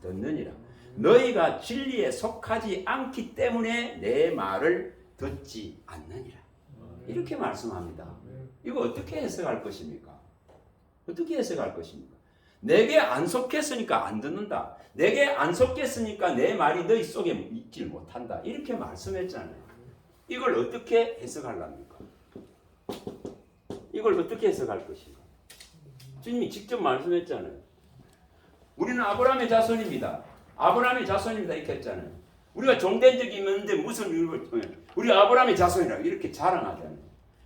듣느니라. 너희가 진리에 속하지 않기 때문에 내 말을 듣지 않느니라. 이렇게 말씀합니다. 이거 어떻게 해석할 것입니까? 어떻게 해석할 것입니까? 내게 안 속했으니까 안 듣는다. 내게 안 속했으니까 내 말이 너희 속에 있질 못한다. 이렇게 말씀했잖아요. 이걸 어떻게 해석하랍니까? 이걸 어떻게 해석할 것인가? 주님이 직접 말씀했잖아요. 우리는 아브라함의 자손입니다. 아브라함의 자손입니다. 이렇게 했잖아요. 우리가 종된 적이 있는데 무슨 이유를 통해 우리 아브라함의 자손이라고 이렇게 자랑하잖아요.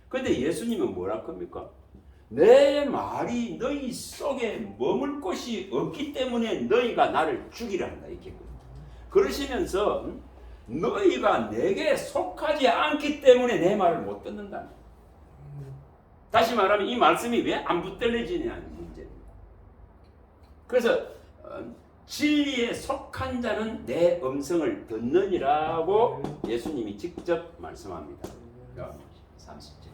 그런데 예수님은 뭐라 겁니까? 내 말이 너희 속에 머물 곳이 없기 때문에 너희가 나를 죽이려 한다. 이렇게 그러시면서 너희가 내게 속하지 않기 때문에 내 말을 못 듣는다. 다시 말하면 이 말씀이 왜 안 붙들려지냐는 문제입니다. 그래서 진리에 속한 자는 내 음성을 듣느니라고 예수님이 직접 말씀합니다. 37절.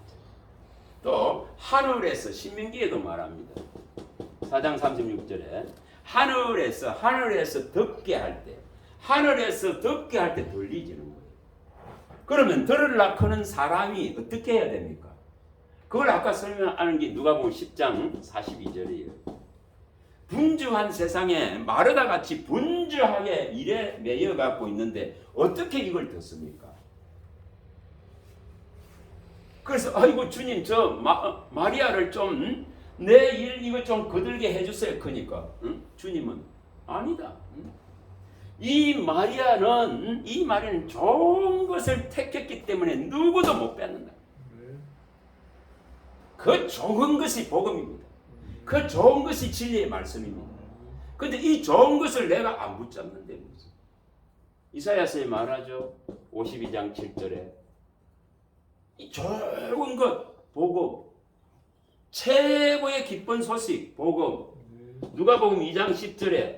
또 하늘에서 신명기에도 말합니다. 4장 36절에 하늘에서 덮게 할 때 하늘에서 덮게 할 때 들리지는 거예요. 그러면 들으려고 하는 사람이 어떻게 해야 됩니까? 그걸 아까 설명하는 게 누가복음 10장 42절이에요. 분주한 세상에 마르다 같이 분주하게 일에 매여 갖고 있는데 어떻게 이걸 듣습니까? 그래서 아이고 주님 저 마리아를 좀 내 일 이거 좀 거들게 해주세요. 그러니까 주님은 아니다. 이 마리아는 좋은 것을 택했기 때문에 누구도 못 뺏는다. 그 좋은 것이 복음입니다. 그 좋은 것이 진리의 말씀입니다. 그런데 이 좋은 것을 내가 안 붙잡는데 무슨? 이사야서에 말하죠. 52장 7절에 이 좋은 것 복음, 최고의 기쁜 소식 복음. 누가복음 2장 10절에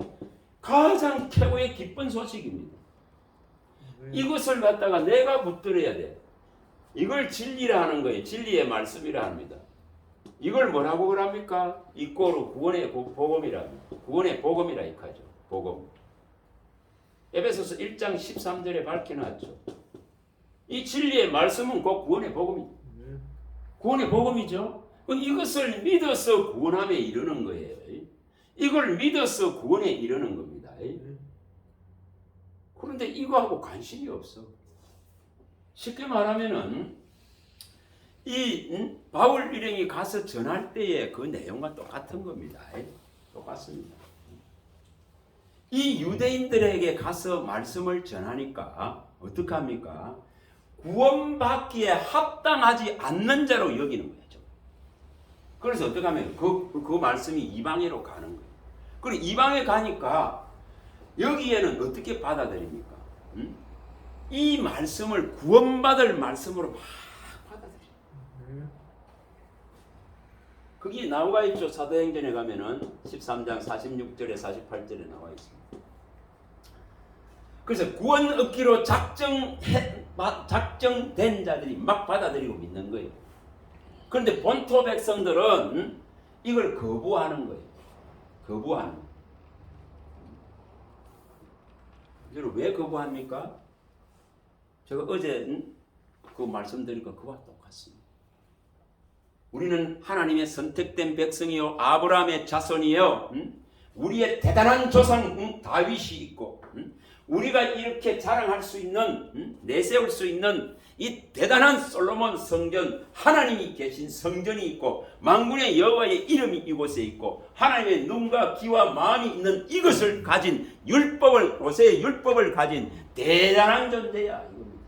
가장 최고의 기쁜 소식입니다. 이것을 갖다가 내가 붙들어야 돼. 이걸 진리라 하는 거예요. 진리의 말씀이라 합니다. 이걸 뭐라고 그럽니까? 이꼬르 구원의 복음이라 구원의 복음이라 이카죠. 복음. 에베소서 1장 13절에 밝혀놨죠. 이 진리의 말씀은 곧 구원의 복음이죠. 구원의 복음이죠. 이것을 믿어서 구원함에 이르는 거예요. 이걸 믿어서 구원에 이르는 겁니다. 그런데 이거하고 관심이 없어. 쉽게 말하면은 이 바울 일행이 가서 전할 때의 그 내용과 똑같은 겁니다. 똑같습니다. 이 유대인들에게 가서 말씀을 전하니까 어떻게 합니까? 구원받기에 합당하지 않는 자로 여기는 거예요. 그래서 어떻게 하면 그 말씀이 이방에로 가는 거예요. 그리고 이방에 가니까 여기에는 어떻게 받아들입니까? 이 말씀을 구원받을 말씀으로 막 받아들여요. 거기 나와 있죠. 사도행전에 가면은 13장 46절에 48절에 나와 있습니다. 그래서 구원 얻기로 작정된 자들이 막 받아들이고 믿는 거예요. 그런데 본토 백성들은 이걸 거부하는 거예요. 거부하는 거예요. 여러분 왜 거부합니까? 제가 어제 그 말씀드리니까 그와 똑같습니다. 우리는 하나님의 선택된 백성이요 아브라함의 자손이요 우리의 대단한 조상 다윗이 있고 우리가 이렇게 자랑할 수 있는 내세울 수 있는 이 대단한 솔로몬 성전 하나님이 계신 성전이 있고 만군의 여호와의 이름이 이곳에 있고 하나님의 눈과 귀와 마음이 있는 이것을 가진 모세의 율법을 가진 대단한 존재야 이겁니다.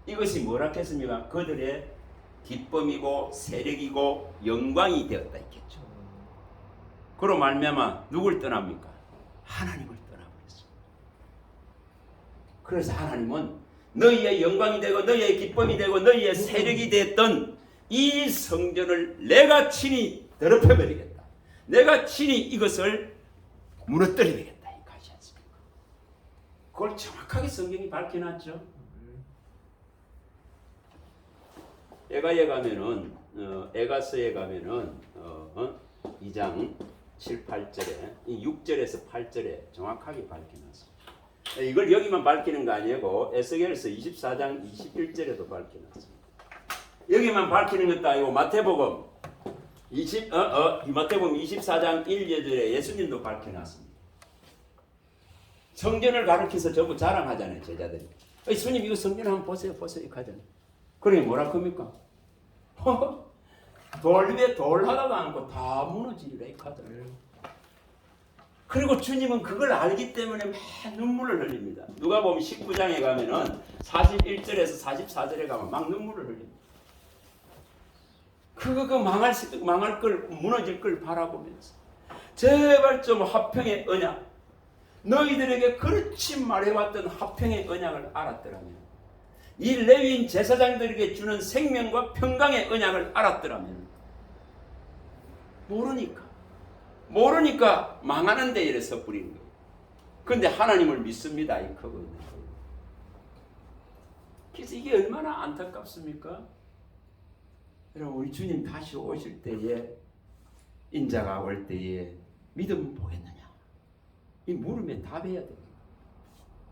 이것이 뭐라 했습니까? 그들의 기쁨이고 세력이고 영광이 되었다 했겠죠. 그로 말미암아 누굴 떠납니까? 하나님을 떠나버렸습니다. 그래서 하나님은 너희의 영광이 되고 너희의 기쁨이 되고 너희의 세력이 됐던 이 성전을 내가 친히 더럽혀버리겠다. 내가 친히 이것을 무너뜨리겠다. 이 가지 않습니까? 그걸 정확하게 성경이 밝혀놨죠. 에가서에 가면은 2장 7, 8절에 이 6절에서 8절에 정확하게 밝혀놨습니다. 이걸 여기만 밝히는 거 아니고 에스겔서 24장 21절에도 밝혀놨습니다. 여기만 밝히는 것도 아니고 마태복음 24장 1절에 예수님도 밝혀놨습니다. 성전을 가르쳐서 전부 자랑하잖아요, 제자들이. 예수님 이거 성전 한번 보세요, 이렇게 하잖아요. 그러니 뭐라 합니까? 돌 위에 돌 하나도 않고 다 무너지리라 이렇게 하더라고요. 그리고 주님은 그걸 알기 때문에 막 눈물을 흘립니다. 누가 보면 19장에 가면은 41절에서 44절에 가면 막 눈물을 흘립니다. 그거 망할 걸, 무너질 걸 바라보면서 제발 좀 화평의 언약, 너희들에게 그렇지 말해왔던 화평의 언약을 알았더라면, 이 레위인 제사장들에게 주는 생명과 평강의 언약을 알았더라면, 모르니까 망하는 데 이래 섣부리는 거예요. 그런데 하나님을 믿습니다. 이 거거든요. 그래서 이게 얼마나 안타깝습니까? 여러분, 우리 주님 다시 오실 때에, 인자가 올 때에 믿음 보겠느냐? 이 물음에 답해야 됩니다.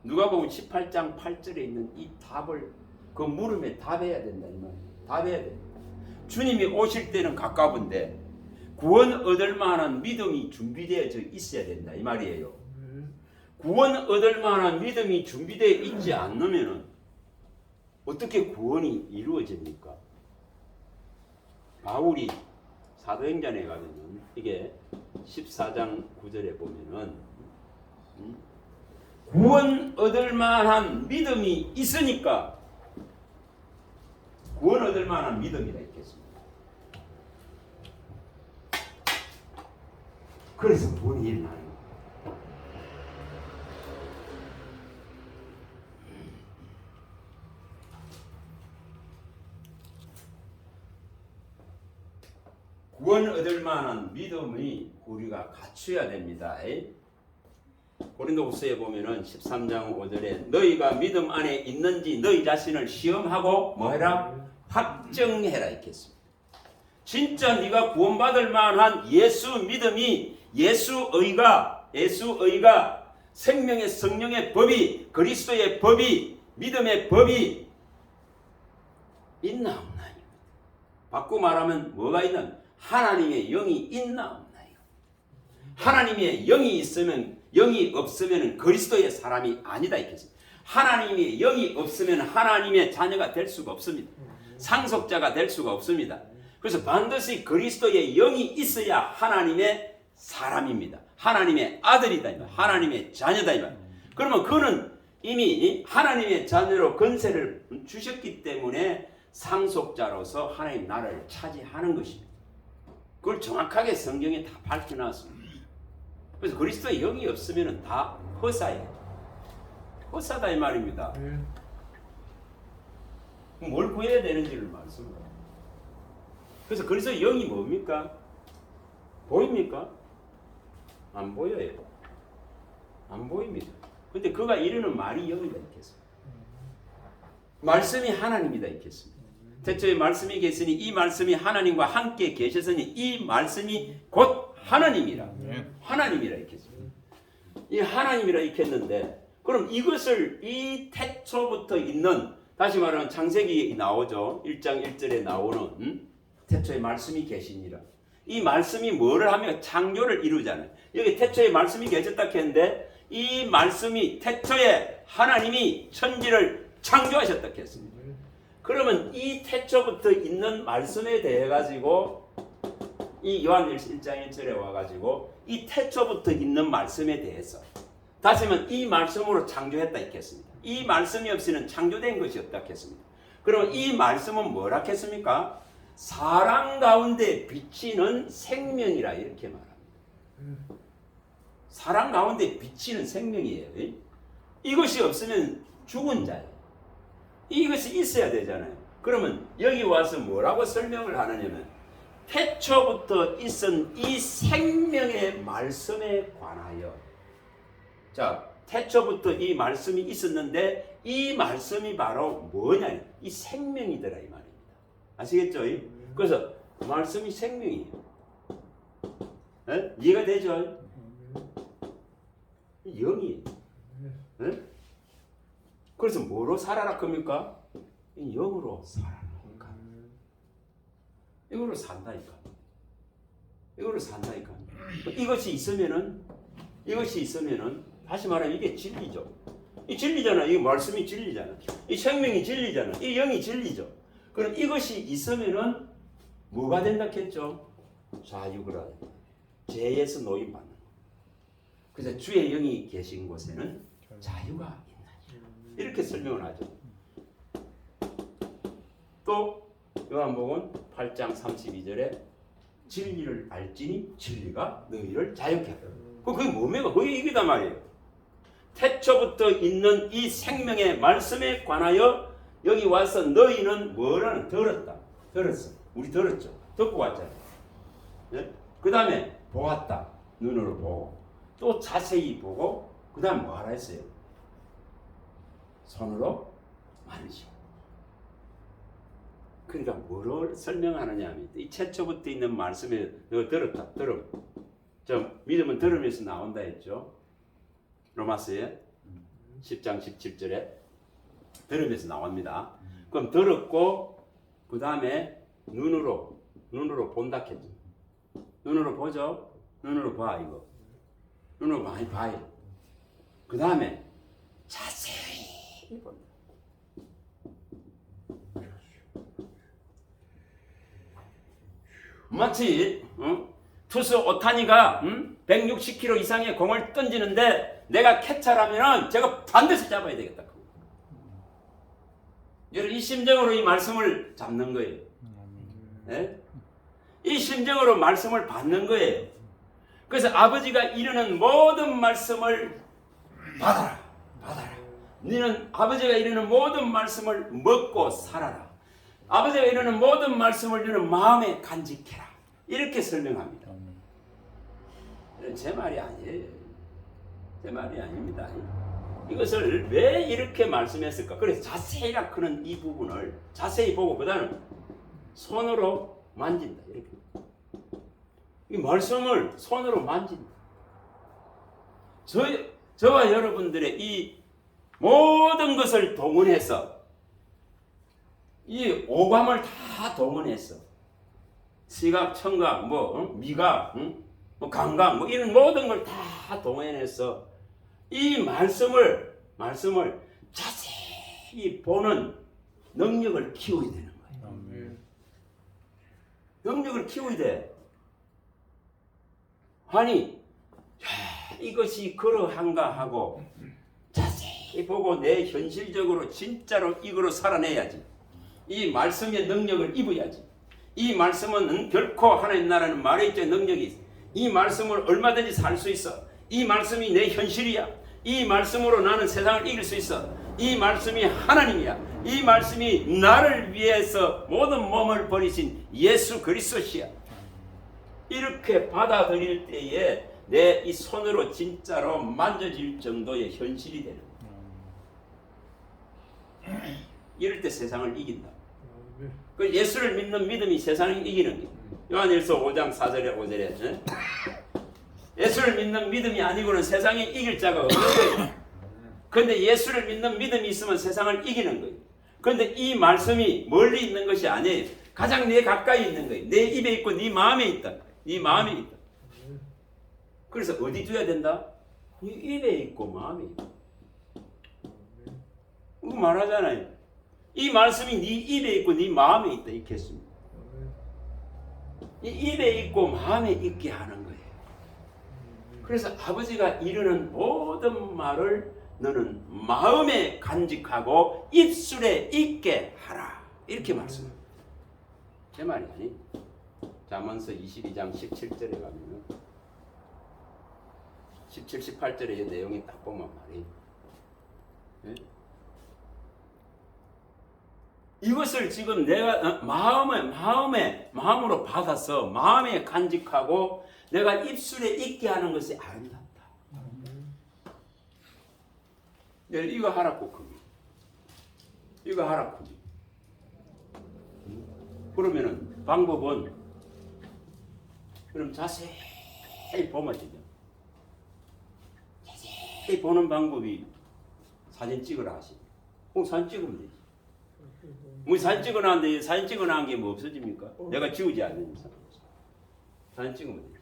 누가복음 18장 8절에 있는 이 답을, 그 물음에 답해야 된다 이 말이에요. 답해야 됩니다. 주님이 오실 때는 가까운데 구원 얻을 만한 믿음이 준비되어져 있어야 된다 이 말이에요. 구원 얻을 만한 믿음이 준비되어 있지 않으면 어떻게 구원이 이루어집니까? 바울이 사도행전에 가면은 이게 14장 9절에 보면은 구원 얻을 만한 믿음이 있으니까 구원 얻을 만한 믿음이라 있겠습니다. 그래서 구원이 일어나는 거예요. 구원 얻을 만한 믿음이 우리가 갖춰야 됩니다. 고린도후서에 보면은 13장 5절에 너희가 믿음 안에 있는지 너희 자신을 시험하고 뭐해라? 확정해라 있겠습니다. 진짜 네가 구원받을 만한 예수 믿음이 예수의가 생명의 성령의 법이 그리스도의 법이 믿음의 법이 있나 없나요? 바꾸고 말하면 뭐가 있는? 하나님의 영이 있나 없나요? 하나님의 영이 있으면 영이 없으면 그리스도의 사람이 아니다 이겠습니다. 하나님의 영이 없으면 하나님의 자녀가 될 수가 없습니다. 상속자가 될 수가 없습니다. 그래서 반드시 그리스도의 영이 있어야 하나님의 사람입니다. 하나님의 아들이다 이 말, 하나님의 자녀다 이 말. 그러면 그는 이미 하나님의 자녀로 권세를 주셨기 때문에 상속자로서 하나님 나라를 차지하는 것입니다. 그걸 정확하게 성경에 다 밝혀놨습니다. 그래서 그리스도의 영이 없으면 다 허사예요. 허사다 이 말입니다. 뭘 구해야 되는지를 말씀합니다. 그래서 그리스도의 영이 뭡니까? 보입니까? 안 보여요. 안 보입니다. 근데 그가 이르는 말이 영이다 있겠습니다. 말씀이 하나님이다 있겠습니다. 태초에 말씀이 계시니 이 말씀이 하나님과 함께 계셨으니 이 말씀이 곧 하나님이라. 하나님이라 있겠습니다. 이 하나님이라 있겠는데 그럼 이것을 이 태초부터 있는, 다시 말하면 창세기에 나오죠. 1장 1절에 나오는 태초에 말씀이 계시니라. 이 말씀이 뭐를 하면 창조를 이루잖아요. 여기 태초에 말씀이 계셨다 했는데 이 말씀이 태초에 하나님이 천지를 창조하셨다 했습니다. 그러면 이 태초부터 있는 말씀에 대해 가지고 이 요한일서 1장 1절에 와가지고 이 태초부터 있는 말씀에 대해서 다시 말하면 이 말씀으로 창조했다 했겠습니다. 이 말씀이 없이는 창조된 것이 없다 했습니다. 그럼 이 말씀은 뭐라 했습니까? 사람 가운데 비치는 생명이라 이렇게 말합니다. 사람 가운데 비치는 생명이에요. 이것이 없으면 죽은 자예요. 이것이 있어야 되잖아요. 그러면 여기 와서 뭐라고 설명을 하느냐면 태초부터 있은 이 생명의 말씀에 관하여, 자, 태초부터 이 말씀이 있었는데 이 말씀이 바로 뭐냐? 이 생명이더라 이 말입니다. 아시겠죠? 그래서 말씀이 생명이에요. 에? 이해가 되죠? 영이. 에? 그래서 뭐로 살아라 겁니까? 영으로 살아라. 이거로 산다니까. 이거로 산다니까. 이것이 있으면은 다시 말하면 이게 진리죠. 이 진리잖아. 이 말씀이 진리잖아. 이 생명이 진리잖아. 이 영이 진리죠. 그럼 이것이 있으면은 뭐가 된다 했죠? 자유가 죄에서 노임받는. 그래서 주의 영이 계신 곳에는 자유가 있다. 이렇게 설명을 하죠. 또 요한복음 8장 32절에 진리를 알지니 진리가 너희를 자유케 하리라. 그게 뭡니까? 그게 이기단 말이에요. 태초부터 있는 이 생명의 말씀에 관하여 여기 와서 너희는 뭐라는 들었어. 우리 들었죠. 듣고 왔잖아요. 네? 그 다음에 보았다. 눈으로 보고 또 자세히 보고 그 다음 뭐 하라 했어요? 손으로 만지고. 그러니까 뭐를 설명하느냐 하면 이 최초부터 있는 말씀에 너 들었다. 좀 믿음은 들으면서 나온다 했죠. 로마서에 10장 17절에 들으면서 나옵니다. 그럼 들었고 그 다음에 눈으로 본다 했죠. 눈으로 보죠. 눈으로 봐 이거. 눈으로 많이 봐요. 그 다음에 자세히 본다. 마치 투수 오타니가 160km 이상의 공을 던지는데 내가 캐쳐라면은 제가 반드시 잡아야 되겠다. 여러분 이 심정으로 이 말씀을 잡는 거예요. 네? 이 심정으로 말씀을 받는 거예요. 그래서 아버지가 이르는 모든 말씀을 받아라. 너는 아버지가 이르는 모든 말씀을 먹고 살아라. 아버지가 이르는 모든 말씀을 너는 마음에 간직해라. 이렇게 설명합니다. 제 말이 아니에요. 제 말이 아닙니다. 이것을 왜 이렇게 말씀했을까? 그래서 자세히라 그런 이 부분을 자세히 보고 그다음에 손으로 만진다. 이렇게. 이 말씀을 손으로 만진다. 저와 여러분들의 이 모든 것을 동원해서 이 오감을 다 동원해서 시각, 청각, 미각, 감각, 이런 모든 걸 다 동원해서 이 말씀을 자세히 보는 능력을 키워야 되는 거예요. 능력을 키워야 돼. 아니, 이것이 그러한가 하고 자세히 보고 내 현실적으로 진짜로 이거로 살아내야지. 이 말씀의 능력을 입어야지. 이 말씀은 결코 하나님 나라는 말에 있는 능력이 있어. 이 말씀을 얼마든지 살 수 있어. 이 말씀이 내 현실이야. 이 말씀으로 나는 세상을 이길 수 있어. 이 말씀이 하나님이야. 이 말씀이 나를 위해서 모든 몸을 버리신 예수 그리스도시야. 이렇게 받아들일 때에 내 이 손으로 진짜로 만져질 정도의 현실이 되는 거야. 이럴 때 세상을 이긴다. 그 예수를 믿는 믿음이 세상을 이기는 거예요. 요한일서 5장 4절에 예수를 믿는 믿음이 아니고는 세상에 이길 자가 없는 거예요. 그런데 예수를 믿는 믿음이 있으면 세상을 이기는 거예요. 그런데 이 말씀이 멀리 있는 것이 아니에요. 가장 내 가까이 있는 거예요. 내 입에 있고 네 마음에 있다. 네 마음에 있다. 그래서 어디 둬야 된다? 네 입에 있고 마음에 있다. 그거 말하잖아요. 이 말씀이 네 입에 있고 네 마음에 있다. 이렇게 했습니다. 이 입에 있고 마음에 있게 하는 거예요. 그래서 아버지가 이르는 모든 말을 너는 마음에 간직하고 입술에 있게 하라. 이렇게 말씀합니다. 제 말이 아니. 잠언서 22장 17절에 가면 17, 18절의 이 내용이 딱 보면 말이에요. 네? 이것을 지금 내가 마음으로 받아서 마음에 간직하고 내가 입술에 있게 하는 것이 아름답다. 이거 하라고 큽니다. 이거 하라고. 그러면은 방법은 그럼 자세히 자세히 보면 되죠. 자세히 보는 방법이 사진 찍으라 하시고, 사진 찍으면 되지. 뭐 사진 찍어놨는데 사진 찍어놓은 게 뭐 없어집니까? 내가 지우지 않는 이상 사진 찍으면 되지.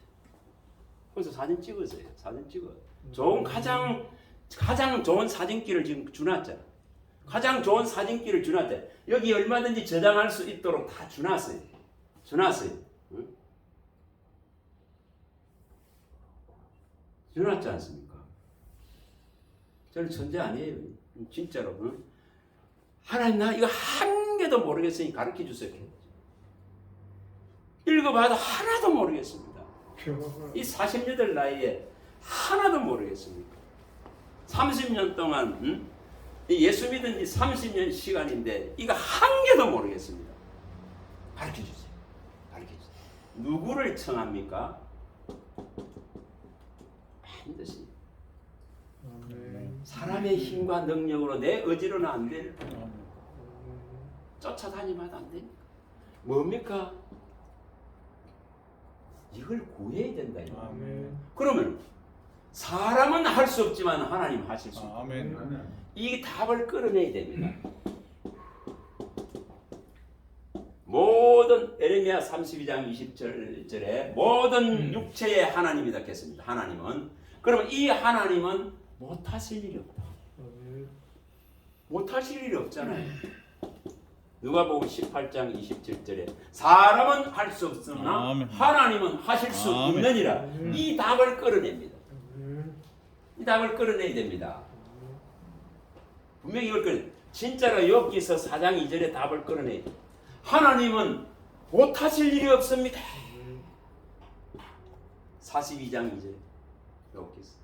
그래서 사진 찍으세요. 사진 찍어. 좋은 가장 좋은 사진기를 지금 주놨잖아. 가장 좋은 사진기를 주놨잖아. 여기 얼마든지 저장할 수 있도록 다 주놨어요. 응? 주놨지 않습니까? 저는 천재 아니에요. 진짜로. 응? 하나님 나 이거 한 개도 모르겠으니 가르쳐 주세요. 읽어봐도 하나도 모르겠습니다. 이 48 나이에 하나도 모르겠습니까? 30년 동안 예수 믿은 지 30년 시간인데 이거 한 개도 모르겠습니다. 가르쳐 주세요. 가르쳐 주세요. 누구를 청합니까? 반드시 사람의 힘과 능력으로 내 의지로는 안 될 쫓아다니면 안 됩니까? 뭡니까? 이걸 구해야 된다. 그러면 사람은 할 수 없지만 하나님 하실 수 있다. 이 답을 끌어내야 됩니다. 모든 에레미야 32장 20절에 모든 육체의 하나님이 닿겠습니다. 하나님은 그러면 이 하나님은 못하실 일이 없다. 못하실 일이 없잖아요. 누가복음 18장 27절에 사람은 할 수 없으나 하나님은 하실 수 있느니라. 이 답을 끌어냅니다. 이 답을 끌어내야 됩니다. 분명히 이걸 끌어내. 진짜로 욥기서 4장 2절에 답을 끌어내야 됩니다. 하나님은 못하실 일이 없습니다. 42장 2절 욥기서.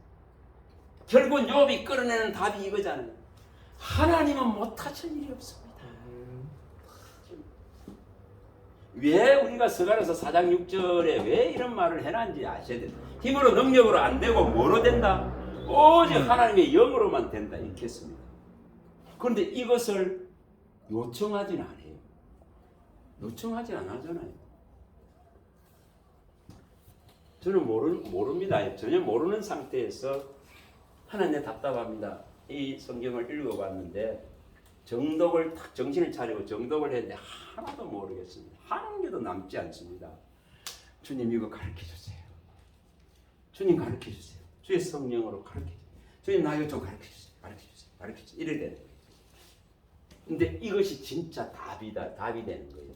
결국은 욥이 끌어내는 답이 이거잖아요. 하나님은 못하실 일이 없습니다. 왜 우리가 서간에서 4장 6절에 왜 이런 말을 해놨는지 아셔야 돼요. 힘으로 능력으로 안 되고 뭐로 된다? 오직 하나님의 영으로만 된다 이렇게 했습니다. 그런데 이것을 요청하지는 않아요. 요청하지 안 하잖아요. 저는 모릅니다. 전혀 모르는 상태에서 하나님 답답합니다. 이 성경을 읽어봤는데 정독을 딱 정신을 차리고 정독을 했는데 하나도 모르겠습니다. 한 개도 남지 않습니다. 주님 이거 가르쳐주세요. 주님 가르쳐주세요. 주의 성령으로 가르쳐주세요. 주님 나 이거 좀 가르쳐주세요. 가르쳐주세요. 이래야 되는 거예요. 근데 이것이 진짜 답이 되는 거예요.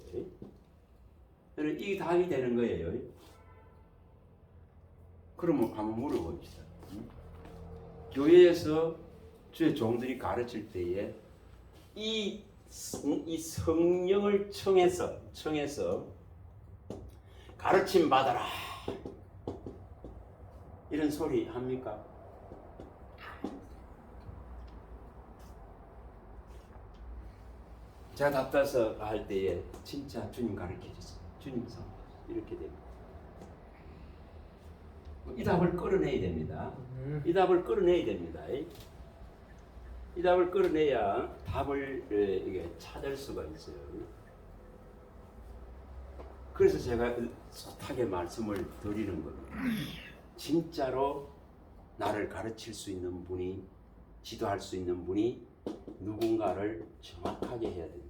여러분 이 답이 되는 거예요. 그러면 한번 물어봅시다. 교회에서 주의 종들이 가르칠 때에 이 성령을 청해서 가르침 받아라 이런 소리 합니까? 제가 답답해서 할 때에 진짜 주님 가르쳐 주세요. 주님 성 이렇게 됩니다. 이 답을 끌어내야 됩니다. 이 답을 끌어내야 됩니다. 이 답을 끌어내야 답을 이게 찾을 수가 있어요. 그래서 제가 숱하게 말씀을 드리는 겁니다. 진짜로 나를 가르칠 수 있는 분이, 지도할 수 있는 분이 누군가를 정확하게 해야 됩니다.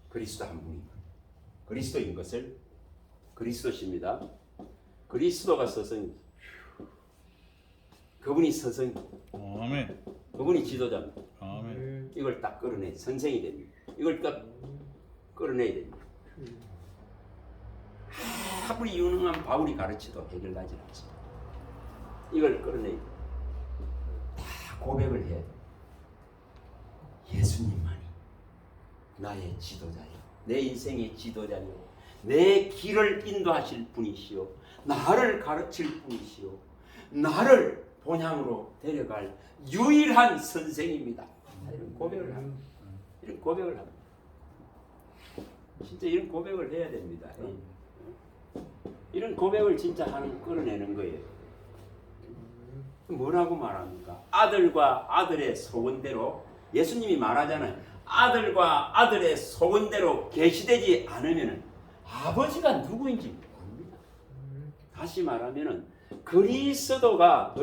그리스도 한 분입니다. 그리스도인 것을 그리스도십니다. 그리스도가 서성입니다. 그분이 서성. 아멘. 그분이 지도자입니다. 아멘. 이걸 딱 끌어내 선생이 됩니다. 이걸 딱 끌어내야 됩니다. 아무리 유능한 바울이 가르쳐도 해결하지 않습니다. 이걸 끌어내야 됩니다. 다 고백을 해야 됩니다. 예수님만이 나의 지도자요, 내 인생의 지도자요, 내 길을 인도하실 분이시요, 나를 가르칠 분이시요, 나를 본향으로 데려갈 유일한 선생입니다. 이런 고백을 합니다. 이런 고백을 합니다. 진짜 이런 고백을 해야 됩니다. 이런 고백을 진짜 끌어내는 거예요. 뭐라고 말합니까? 아들과 아들의 소원대로, 예수님이 말하잖아요. 아들과 아들의 소원대로 계시되지 않으면 아버지가 누구인지 모릅니다. 다시 말하면은 그리스도가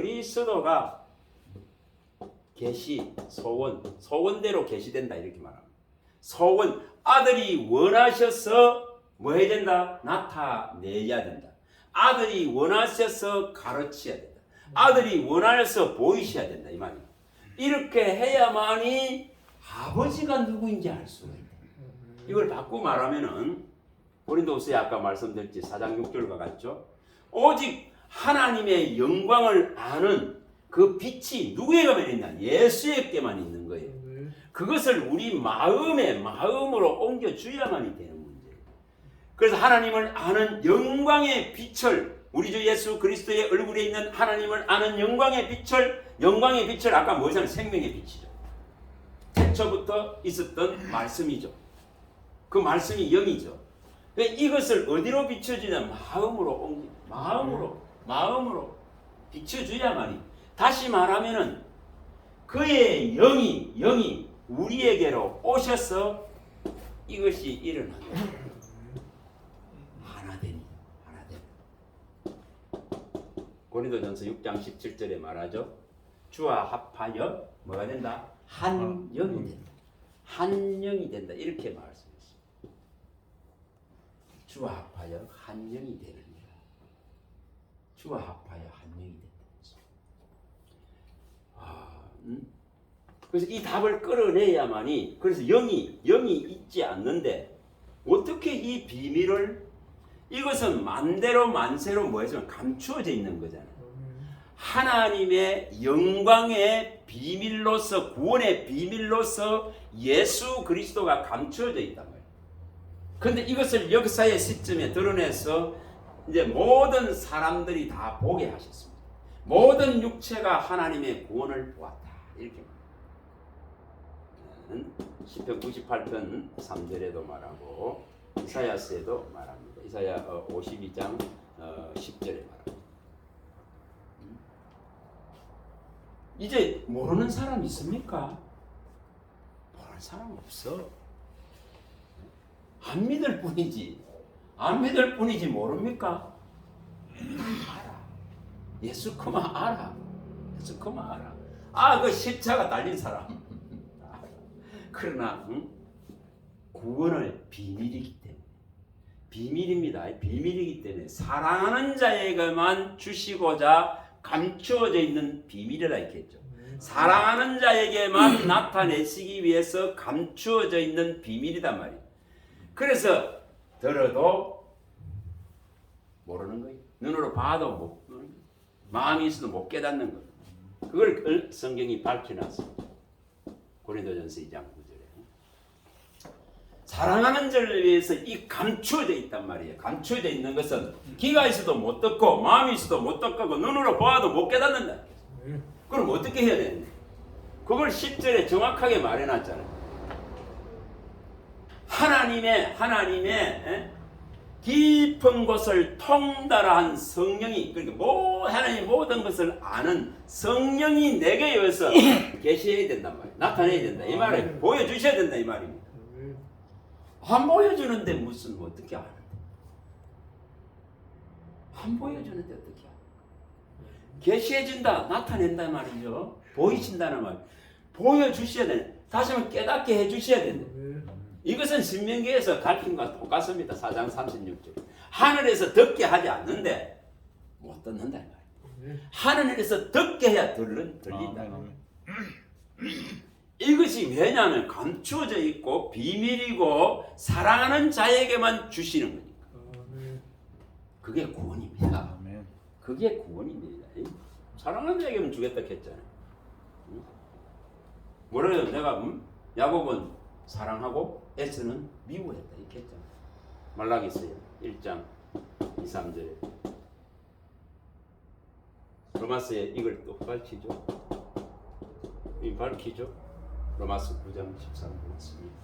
계시 소원대로 계시된다 이렇게 말합니다. 소원 아들이 원하셔서 뭐 해야 된다? 나타내야 된다. 아들이 원하셔서 가르쳐야 된다. 아들이 원하셔서 보이셔야 된다 이 말이에요. 이렇게 해야만이 아버지가 누구인지 알 수가 있다. 이걸 바꾸고 말하면은 고린도후서에 아까 말씀드렸지 4장 6절과 같죠. 오직 하나님의 영광을 아는 그 빛이 누구에게만 있냐? 예수에게만 있는 거예요. 그것을 우리 마음으로 옮겨줘야만이 되는 문제예요. 그래서 하나님을 아는 영광의 빛을 우리 주 예수 그리스도의 얼굴에 있는 하나님을 아는 영광의 빛을 아까 뭐잖아요? 생명의 빛이죠. 태초부터 있었던 말씀이죠. 그 말씀이 영이죠. 이것을 어디로 비춰주냐? 마음으로 비춰줘야만이. 다시 말하면은 그의 영이 우리에게로 오셔서 이것이 일어난다. 하나 됩니다. 고린도전서 6장 17절에 말하죠. 주와 합하여 뭐가 된다? 한 영이 된다. 한 영이 된다. 이렇게 말씀했어요. 주와 합하여 한 영이 되느니라. 주와 합하여 한 영이 된다. 그래서 이 답을 끌어내야만이. 그래서 영이 있지 않는데 어떻게 이 비밀을, 이것은 만대로 만세로 뭐였으면 감추어져 있는 거잖아요. 하나님의 영광의 비밀로서, 구원의 비밀로서 예수 그리스도가 감추어져 있단 말이에요. 그런데 이것을 역사의 시점에 드러내서 이제 모든 사람들이 다 보게 하셨습니다. 모든 육체가 하나님의 구원을 보았다. 이렇게 시편 98편 3절에도 말하고 이사야서에도 말합니다. 이사야 52장 10절에 말합니다. 이제 모르는 사람 있습니까? 모르는 사람 없어. 안 믿을 뿐이지 모릅니까? 알아. 예수 그만 알아. 그 십자가 달린 사람. 그러나 구원을 비밀이기 때문에, 비밀이기 때문에 사랑하는 자에게만 주시고자 감추어져 있는 비밀이라 했겠죠. 사랑하는 자에게만 나타내시기 위해서 감추어져 있는 비밀이단 말이에요. 그래서 들어도 모르는 거예요. 눈으로 봐도 못 보는 거예요. 마음이 있어도 못 깨닫는 거예요. 그걸 성경이 밝혀놨습니다. 고린도전서 2장 9절에 사랑하는 자를 위해서 이 감추어져 있단 말이에요. 감추어져 있는 것은 귀가 있어도 못 듣고 마음이 있어도 못 듣고 눈으로 봐도 못 깨닫는다. 그럼 어떻게 해야 되는데? 그걸 10절에 정확하게 말해놨잖아요. 하나님의 깊은 곳을 통달한 성령이, 그러니까 하나님의 모든 것을 아는 성령이 내게 의해서 계셔야 된단 말이에요. 나타내야 된다 이 말이에요. 보여주셔야 된다 이 말입니다. 안 보여주는데 무슨 어떻게 아는데? 안 보여주는데 어떻게 알아? 계시해준다, 나타낸다 말이죠. 보이신다는 말, 보여주셔야 되네. 다시 한번 깨닫게 해주셔야 된다. 이것은 신명기에서 가르친 것과 똑같습니다. 4장 36절. 하늘에서 듣게 하지 않는데 못 듣는다 이 말이에요. 하늘에서 듣게 해야 들린다. 이것이 왜냐하면 감추어져 있고 비밀이고 사랑하는 자에게만 주시는 거니까. 그게 구원입니다. 그게 구원입니다. 사랑하는 자에게만 주겠다 했잖아요. 뭐래요? 내가 야곱은 사랑하고 에서는 미워했다 이렇게 했잖아요. 말라기서 1장 2, 3절에. 로마서에 이걸 또 밝히죠. 로마서 9장 13절 말씀입니다.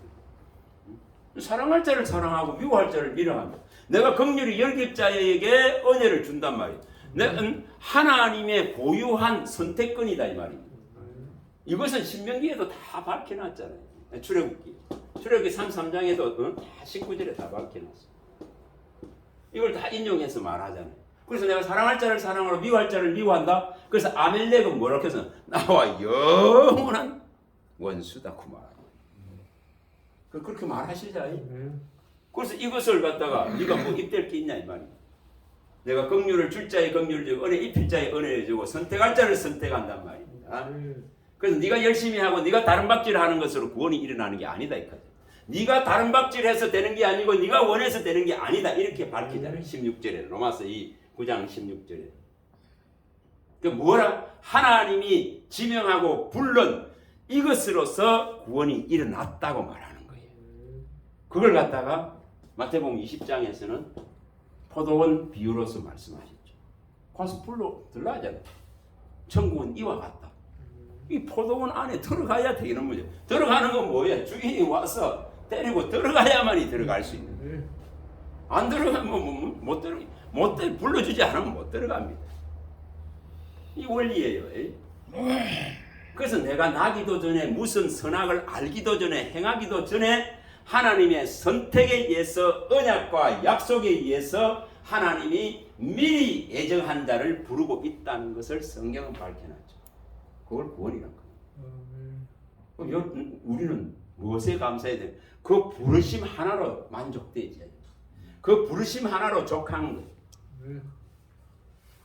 사랑할 자를 사랑하고 미워할 자를 미워한다. 내가 긍휼히 열길 자에게 은혜를 준단 말이에요. 하나님의 고유한 선택권이다 이 말입니다. 이것은 신명기에도 다 밝혀놨잖아요. 출애굽기 33장에도 다 19절에 다 밝혀놨어요. 이걸 다 인용해서 말하잖아요. 그래서 내가 사랑할 자를 사랑하고 미워할 자를 미워한다. 그래서 아멜렉은 뭐라고 해서 나와 영원한 원수다 그 말. 그렇게 말하시자. 그래서 이것을 갖다가 네가 뭐 입댈 게 있냐 이 말이야. 내가 긍휼을 줄 자에 긍휼을 주고 은혜 입힐 자에 은혜를 주고 선택할 자를 선택한단 말입니다. 그래서 네가 열심히 하고 네가 다른 박질을 하는 것으로 구원이 일어나는 게 아니다 이거죠. 네가 다른 박질해서 되는 게 아니고 네가 원해서 되는 게 아니다 이렇게 밝히잖아요. 16절에 로마서 9장 16절에. 그 뭐라 하나님이 지명하고 불른 이것으로서 구원이 일어났다고 말하는 거예요. 그걸 갖다가 마태복음 20장에서는 포도원 비유로서 말씀하셨죠. 가서 불러 들라하잖아요. 천국은 이와 같다. 이 포도원 안에 들어가야 되는 거죠. 들어가는 건 뭐야? 주인이 와서 때리고 들어가야만이 들어갈 수 있는 거예요. 안 들어가면 못 들어. 불러주지 않으면 못 들어갑니다. 이 원리예요. 그래서 내가 나기도 전에 무슨 선악을 알기도 전에 행하기도 전에 하나님의 선택에 의해서 언약과 약속에 의해서 하나님이 미리 예정한 자를 부르고 있다는 것을 성경은 밝혀놨죠. 그걸 구원이라고 합니다. 우리는 무엇에 감사해야 돼? 그 부르심 하나로 만족되지. 그 부르심 하나로 족한 거예요.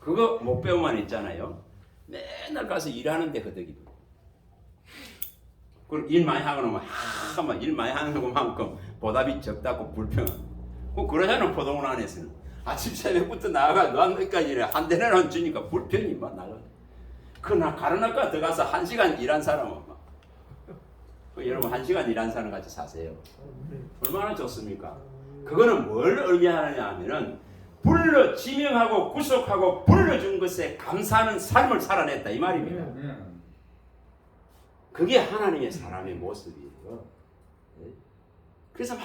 그거 못 배우만 있잖아요. 맨날 가서 일하는데 허덕이고. 그리고 일 많이 하고 나면 막 일 많이 하는 것만큼 보답이 적다고 불평하고. 그러잖아 포도원 안에서는. 아침 새벽부터 나가 너한테까지 이래 한 대는 주니까 불편이 막 나가. 그나 가르나까 들어가서 1시간 일한 사람은 막. 여러분 1시간 일한 사람 같이 사세요. 얼마나 좋습니까? 그거는 뭘 의미하느냐 하면은 불러 지명하고 구속하고 불러준 것에 감사하는 삶을 살아냈다 이 말입니다. 그게 하나님의 사람의 모습이에요. 그래서 막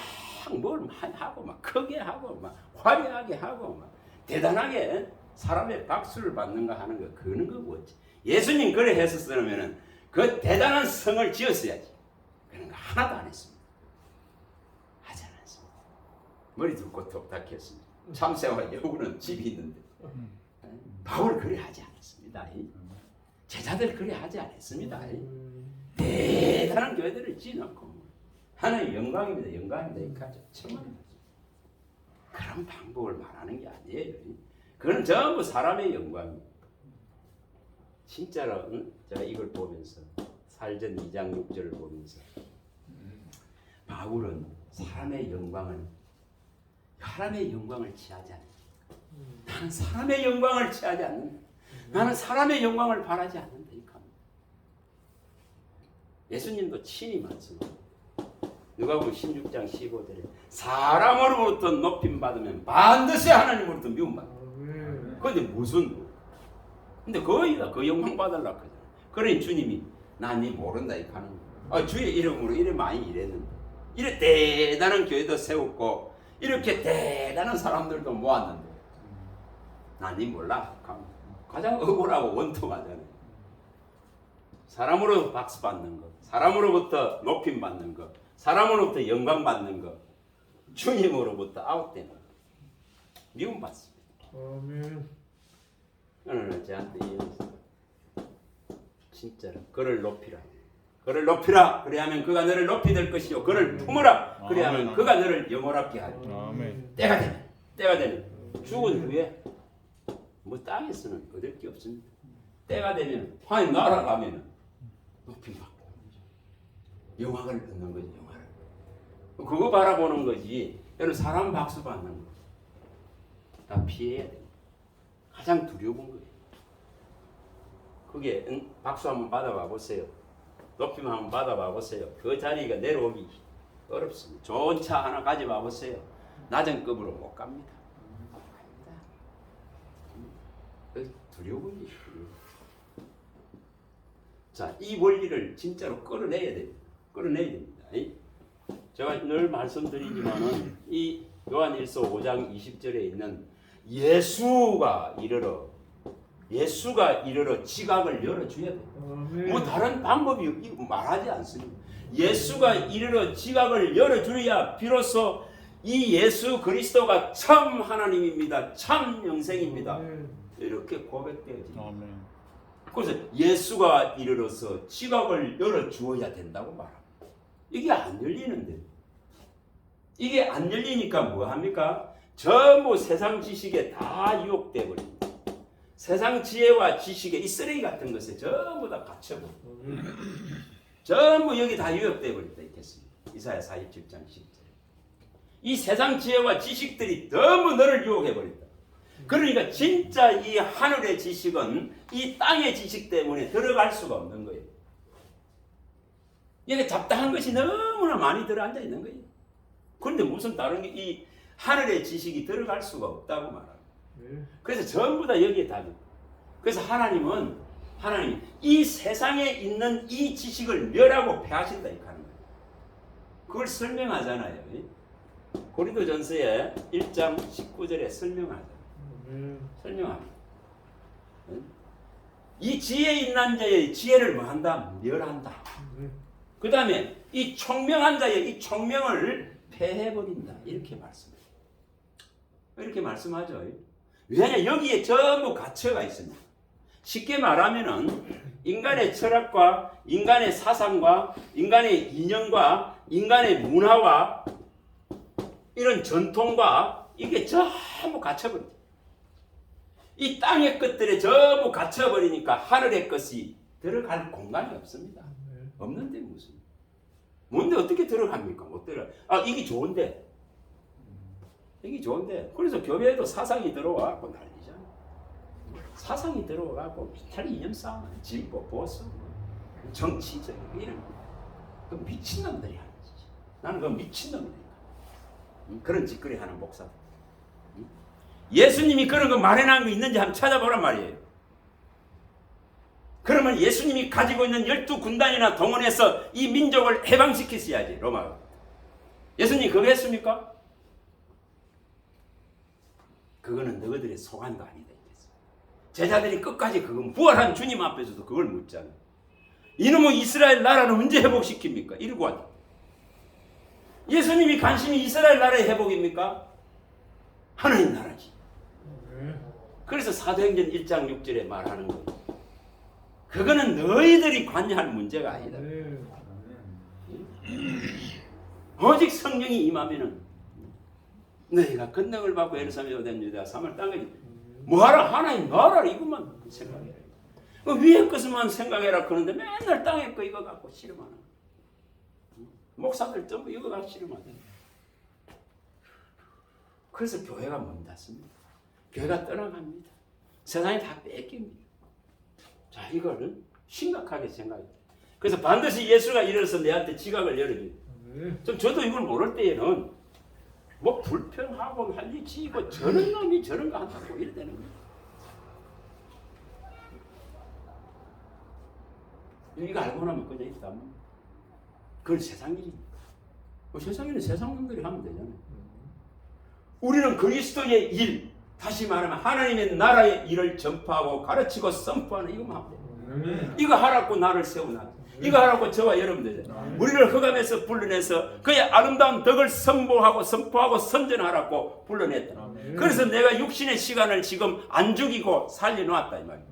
뭘 하고 막 크게 하고 막 화려하게 하고 막 대단하게 사람의 박수를 받는가 하는 거 그런 거 뭐지? 예수님 그래 했었으면은 그 대단한 성을 지었어야지. 그런 거 하나도 안 했습니다. 하지 않았습니다. 머리 둘고 톡탁했습니다. 참새와 여우는 집이 있는데 바울 그래 하지 않았습니다. 제자들 그래 하지 않았습니다. 대단한 교회들을 지어놓고 하나님의 영광입니다. 영광입니다. 이까지 천만입니다. 그런 방법을 말하는 게 아니에요. 그건 전부 사람의 영광입니다. 진짜로 제가 이걸 보면서 살전 2장 6절을 보면서 바울은 사람의 영광을 취하지 않는다. 나는 사람의 영광을 취하지 않는다. 나는 사람의 영광을 바라지 않는다. 예수님도 친히 말씀합니다. 누가복음 16장 15절에 사람으로부터 높임 받으면 반드시 하나님으로부터 미움 받는다. 그런데 근데 거의 다 그 영광 받으려고 하잖아요. 그러니 주님이 난 네 모른다 이렇게 하는 거예요. 주의 이름으로 이래 많이 일했는데 이래 대단한 교회도 세웠고 이렇게 대단한 사람들도 모았는데 난 네 몰라. 가장 억울하고 원통하잖아요. 사람으로부터 박수 받는 것, 사람으로부터 높임 받는 것, 사람으로부터 영광 받는 것, 주님으로부터 아웃되는 것, 미움 받습니다. 아멘. 오늘 저한테 이해해서 진짜로 그를 높이라. 그를 높이라. 그래야면 그가 너를 높이 될 것이요. 그를 품으라. 그래야면 아멘. 그가 너를 영원하게 하리. 아멘. 때가 되면 죽은 후에 뭐 땅에서는 얻을 게 없습니다. 때가 되면 하나님 나라 가면은 높임 받고 영광을 얻는 거지. 영광을. 그거 바라보는 거지. 여러분 사람 박수 받는 거 다 피해야 돼. 가장 두려운 거예요. 그게 박수 한번 받아봐 보세요. 높임 한번 받아봐 보세요. 그 자리가 내려오기 어렵습니다. 좋은 차 하나 가져봐 보세요. 낮은 급으로 못 갑니다. 두려운 게 자, 이 원리를 진짜로 끌어내야 됩니다. 제가 늘 말씀드리지만은 이 요한일서 5장 20절에 있는 예수가 이르러 지각을 열어줘야 돼요. 뭐 다른 방법이 말하지 않습니다. 예수가 이르러 지각을 열어줘야 비로소 이 예수 그리스도가 참 하나님입니다. 참 영생입니다. 이렇게 고백되어집니다. 아멘. 그래서 예수가 이르러서 지각을 열어주어야 된다고 말합니다. 이게 안 열리는데, 이게 안 열리니까 뭐합니까? 전부 세상 지식에 다 유혹돼 버립니다. 세상 지혜와 지식에 이 쓰레기 같은 것에 전부 다 갇혀버립니다. 전부 여기 다 유혹돼 버렸다 이겠습니다. 이사야 47장 10절. 이 세상 지혜와 지식들이 너무 너를 유혹해 버린다. 그러니까 진짜 이 하늘의 지식은 이 땅의 지식 때문에 들어갈 수가 없는 거예요. 이게 잡다한 것이 너무나 많이 들어앉아 있는 거예요. 그런데 무슨 다른 게 이 하늘의 지식이 들어갈 수가 없다고 말합니다. 그래서 전부 다 여기에 답입니다. 그래서 하나님이 이 세상에 있는 이 지식을 멸하고 패하신다 이렇게 하는 거예요. 그걸 설명하잖아요. 고린도전서의 1장 19절에 설명합니다. 이 지혜 있는 자의 지혜를 뭐한다? 멸한다. 그 다음에 이 총명한 자의 이 총명을 패해버린다. 이렇게 말씀해요. 이렇게 말씀하죠. 왜냐 여기에 전부 가치가 있습니다. 쉽게 말하면은 인간의 철학과 인간의 사상과 인간의 이념과 인간의 문화와 이런 전통과 이게 전부 갇혀버립니다. 이 땅의 것들에 전부 갇혀버리니까 하늘의 것이 들어갈 공간이 없습니다. 없는데 무슨? 뭔데 어떻게 들어갑니까? 못 들어. 이게 좋은데. 이게 좋은데. 그래서 교회에도 사상이 들어와갖고 난리잖아. 사상이 들어와갖고 비탈 이념 싸움, 진보, 보수, 정치적 이런 그 미친놈들이 하는 짓이. 나는 그 미친놈들이야. 그런 짓거리 하는 목사. 예수님이 그런 거 마련한 거 있는지 한번 찾아보란 말이에요. 그러면 예수님이 가지고 있는 12군단이나 동원해서 이 민족을 해방시키셔야지. 로마가. 예수님 그거 했습니까? 그거는 너희들의 소관도 아니다. 제자들이 끝까지 그건 부활한 주님 앞에서도 그걸 묻잖아. 이놈의 이스라엘 나라는 언제 회복시킵니까? 이러고 하죠. 예수님이 관심이 이스라엘 나라의 회복입니까? 하나님 나라지. 그래서 사도행전 1장 6절에 말하는 거예요. 그거는 너희들이 관여할 문제가 아니다. 오직 성령이 임하면은 너희가 권능을 받고 예루살렘에 오된 유다 사마리아 땅에 뭐하라 하나님 나라라 이것만 생각해라. 위에 것만 생각해라 그러는데 맨날 땅에 거 이거 갖고 씨름하는 목사들 전부 이거 갖고 씨름하는. 그래서 교회가 문 닫습니다. 교회가 떠나갑니다. 세상이 다 뺏깁니다. 자, 이거는 심각하게 생각해요. 그래서 반드시 예수가 일어서 내한테 지각을 열어줘요. 저도 이걸 모를 때에는 뭐 불평하고 할리지 뭐 저런 놈이 저런 거 한다고 이래 되는 거예요. 이거 알고 나면 그냥 있다. 그건 세상 일입니다. 세상 일은 세상 놈들이 하면 되잖아요. 우리는 그리스도의 일, 다시 말하면 하나님의 나라의 일을 전파하고 가르치고 선포하는 이거만 하면 돼요. 이거 하라고 나를 세워놨다. 이거 하라고 저와 여러분들 우리를 흑암에서 불러내서 그의 아름다운 덕을 선포하고 선전하라고 불러냈다. 그래서 내가 육신의 시간을 지금 안 죽이고 살려놓았다 이 말이야.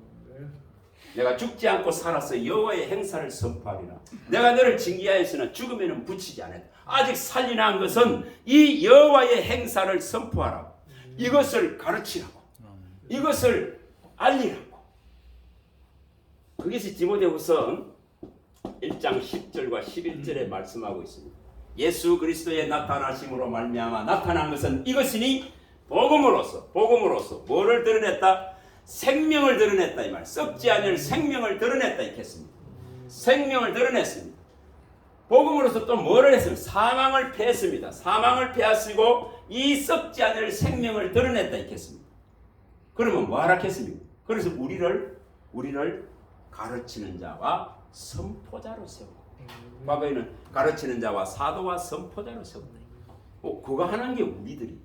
내가 죽지 않고 살아서 여호와의 행사를 선포하리라. 내가 너를 징계하였으나 죽음에는 붙이지 않았다. 아직 살리나 한 것은 이 여호와의 행사를 선포하라고. 이것을 가르치라고. 이것을 알리라고. 그것이 디모데후서 1장 10절과 11절에 말씀하고 있습니다. 예수 그리스도의 나타나심으로 말미암아 나타난 것은 이것이니 복음으로서 뭐를 드러냈다? 생명을 드러냈다 이 말. 썩지 않을 생명을 드러냈다 이겠습니다. 생명을 드러냈습니다. 복음으로서 또 뭐를 했습니까? 사망을 패했습니다. 사망을 패하시고 이 썩지 않을 생명을 드러냈다 이겠습니다. 그러면 뭐 하라 했습니까? 그래서 우리를 가르치는 자와 선포자로 세우고, 과거에는 가르치는 자와 사도와 선포자로 세운다. 그거 하는 게 우리들이.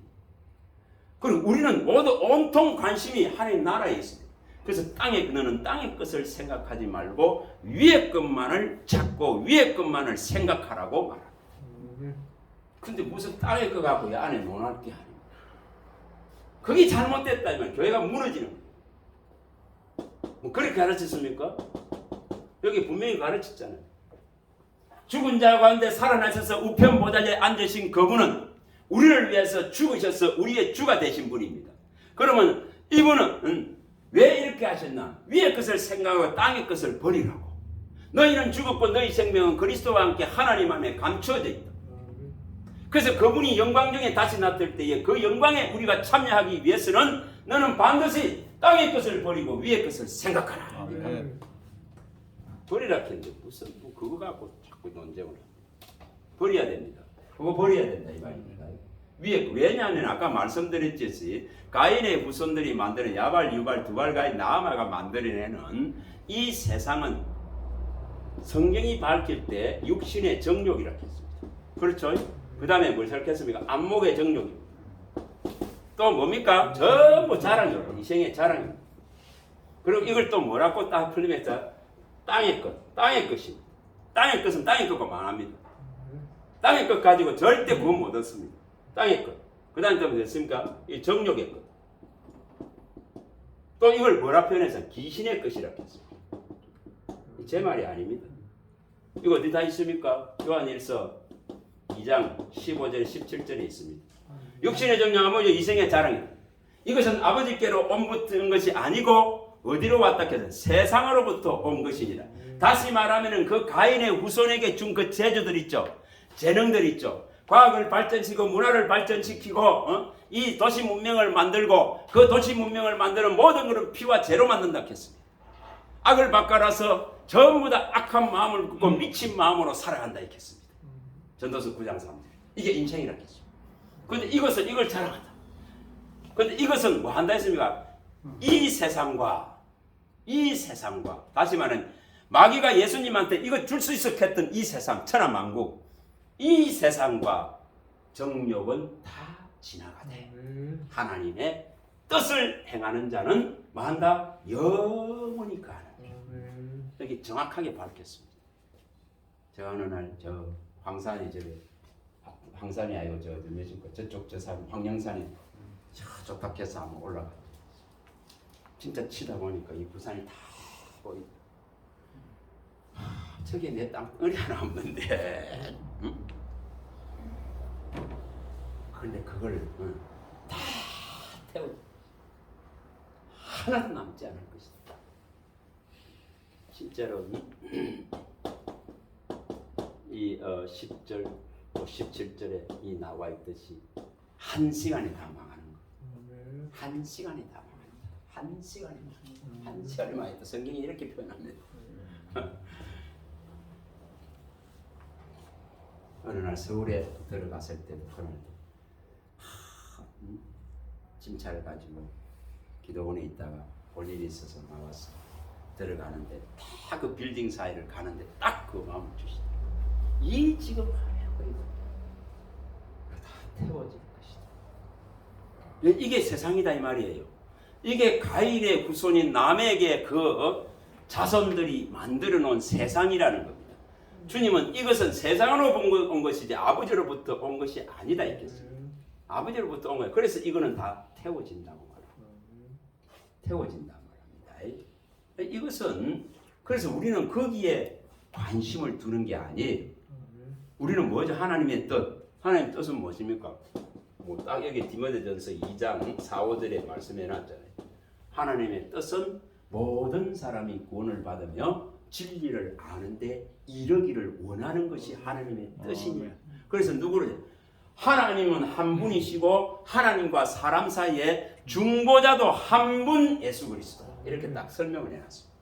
그리고 우리는 모두 온통 관심이 하나님 나라에 있습니다. 그래서 너는 땅의 것을 생각하지 말고 위의 것만을 찾고 위의 것만을 생각하라고 말합니다. 근데 무슨 땅에 거 갖고 이 안에 논할 게 아니에요. 그게 잘못됐다면 교회가 무너지는 거예요. 뭐 그렇게 가르쳤습니까? 여기 분명히 가르쳤잖아요. 죽은 자 가운데 살아나셔서 우편 보좌에 앉으신 그분은 우리를 위해서 죽으셔서 우리의 주가 되신 분입니다. 그러면 이분은 왜 이렇게 하셨나? 위의 것을 생각하고 땅의 것을 버리라고. 너희는 죽었고 너희 생명은 그리스도와 함께 하나님 안에 감추어져 있다. 그래서 그분이 영광 중에 다시 나타날 때에 그 영광에 우리가 참여하기 위해서는 너는 반드시 땅의 것을 버리고 위의 것을 생각하라. 아멘. 버리라 했는데 무슨 뭐 그거 갖고 자꾸 논쟁을 합니다. 버려야 됩니다. 그거 버려야 된다 이 말입니다. 위에 왜냐하면 아까 말씀드렸듯이 가인의 후손들이 만드는 야발, 유발, 두발, 가인, 나아마가 만들어내는 이 세상은 성경이 밝힐 때 육신의 정욕이라고 했습니다. 그렇죠? 그 다음에 뭘 생각했습니까? 안목의 정욕입니다. 또 뭡니까? 전부 자랑이에요. 이생의 자랑입니다. 그리고 이걸 또 뭐라고 딱 풀리면서 땅의 것, 땅의 것입니다. 땅의 것은 땅의 것과 만합니다. 땅의 것 가지고 절대 구원 못 얻습니다. 땅의 것. 그 다음에 또 뭐였습니까? 이 정욕의 것. 또 이걸 뭐라 표현해서 귀신의 것이라고 했습니다. 제 말이 아닙니다. 이거 어디 다 있습니까? 요한일서 2장 15절 17절에 있습니다. 육신의 정욕은 뭐죠? 이생의 자랑이다. 이것은 아버지께로 옮붙은 것이 아니고 어디로 왔다 해서 세상으로부터 온 것이니라. 다시 말하면 그 가인의 후손에게 준 그 재주들 있죠. 재능들 있죠. 과학을 발전시키고 문화를 발전시키고 이 도시 문명을 만들고 그 도시 문명을 만드는 모든 것을 피와 재로 만든다 했습니다. 악을 바꿔라서 전부 다 악한 마음을 갖고 미친 마음으로 살아간다 했습니다. 전도서 9장 3절. 이게 인생이라 했습니다. 그런데 이걸 자랑한다. 그런데 이것은 뭐 한다 했습니까? 이 세상과 다시 말하면 마귀가 예수님한테 이거 줄 수 있었겠던 이 세상 천하만국 이 세상과 정욕은 다 지나가되 하나님의 뜻을 행하는 자는 뭐한다? 영원히 가는. 여기 정확하게 밝혔습니다. 제가 어느 날 저 황산이 황산이 아니고 저쪽 저 산 황령산에 저쪽 밖에서 한번 올라가. 진짜 치다 보니까 이 부산이 다 보이고 저게 내 땅덩어리 하나 없는데 그런데 그걸 다 태워 하나도 남지 않을 것이다. 실제로 이 10절 17절에 이 나와 있듯이 한 시간에 다 망하는 거. 한 시간에 다 망합니다. 한 시간에 망했다. 성경이 이렇게 표현합니다. 어느 날 서울에 들어갔을 때도 그날도 짐차를 가지고 기도원에 있다가 볼 일이 있어서 나왔어. 들어가는데 딱 그 빌딩 사이를 가는데 딱 그 마음을 주시다. 이 지금 하고 있는 다 태워질 것이다. 이게 세상이다 이 말이에요. 이게 가인의 후손인 남에게 그 자손들이 만들어 놓은 세상이라는 겁니다. 주님은 이것은 세상으로 온 것이지 아버지로부터 온 것이 아니다 했겠어요. 아버지로부터 온 거예요. 그래서 이거는 다 태워진다고 말합니다. 태워진다고 말합니다. 이것은 그래서 우리는 거기에 관심을 두는 게 아니에요. 우리는 뭐죠? 하나님의 뜻. 하나님의 뜻은 무엇입니까? 뭐 딱 여기 디모데전서 2장 4, 5절에 말씀해놨잖아요. 하나님의 뜻은 모든 사람이 구원을 받으며 진리를 아는데 이르기를 원하는 것이 하나님의 뜻이냐. 그래서 누구를 하나님은 한 분이시고 하나님과 사람 사이에 중보자도 한 분 예수 그리스도. 이렇게 딱 설명을 해놨습니다.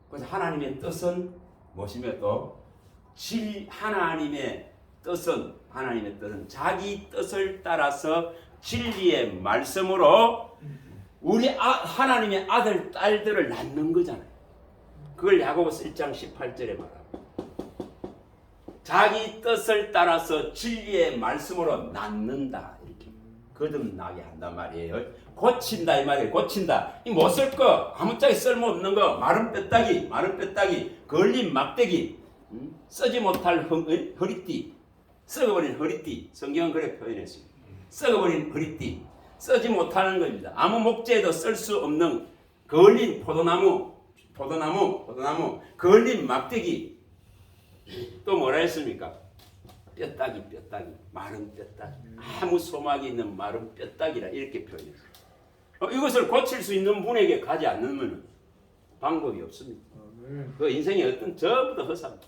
그래서 하나님의 뜻은 무엇이며 또 하나님의 뜻은 자기 뜻을 따라서 진리의 말씀으로 우리 하나님의 아들 딸들을 낳는 거잖아요. 그걸 야고보서 1장 18절에 말합니다. 자기 뜻을 따라서 진리의 말씀으로 낳는다. 이렇게 거듭나게 한단 말이에요. 고친다 이 말이에요. 고친다. 이 못 쓸 거, 아무짝에 쓸모없는 거, 마른 뼈다귀, 걸린 막대기, 쓰지 못할 허리띠, 썩어버린 허리띠. 성경은 그렇게 표현했습니다. 썩어버린 허리띠. 쓰지 못하는 겁니다. 아무 목재에도 쓸 수 없는 걸린 포도나무, 걸린 막대기. 또 뭐라 했습니까? 뼈다귀, 마른 뼈다귀. 아무 소막이 있는 마른 뼈다귀라 이렇게 표현했어요. 이것을 고칠 수 있는 분에게 가지 않으면 방법이 없습니다. 그 인생의 어떤 전부 다 허사입니다.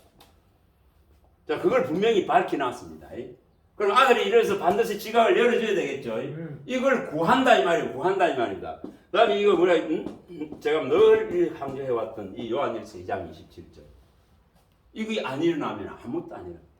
자, 그걸 분명히 밝혀놨습니다. 그럼 아들이 이래서 반드시 지갑을 열어줘야 되겠죠. 이걸 구한다 이 말이에요. 구한다 이 말입니다. 그 다음에 이거 뭐라, 제가 늘 강조해왔던 이 요한일서 2장 27절. 이게 안 일어나면 아무것도 안 일어납니다.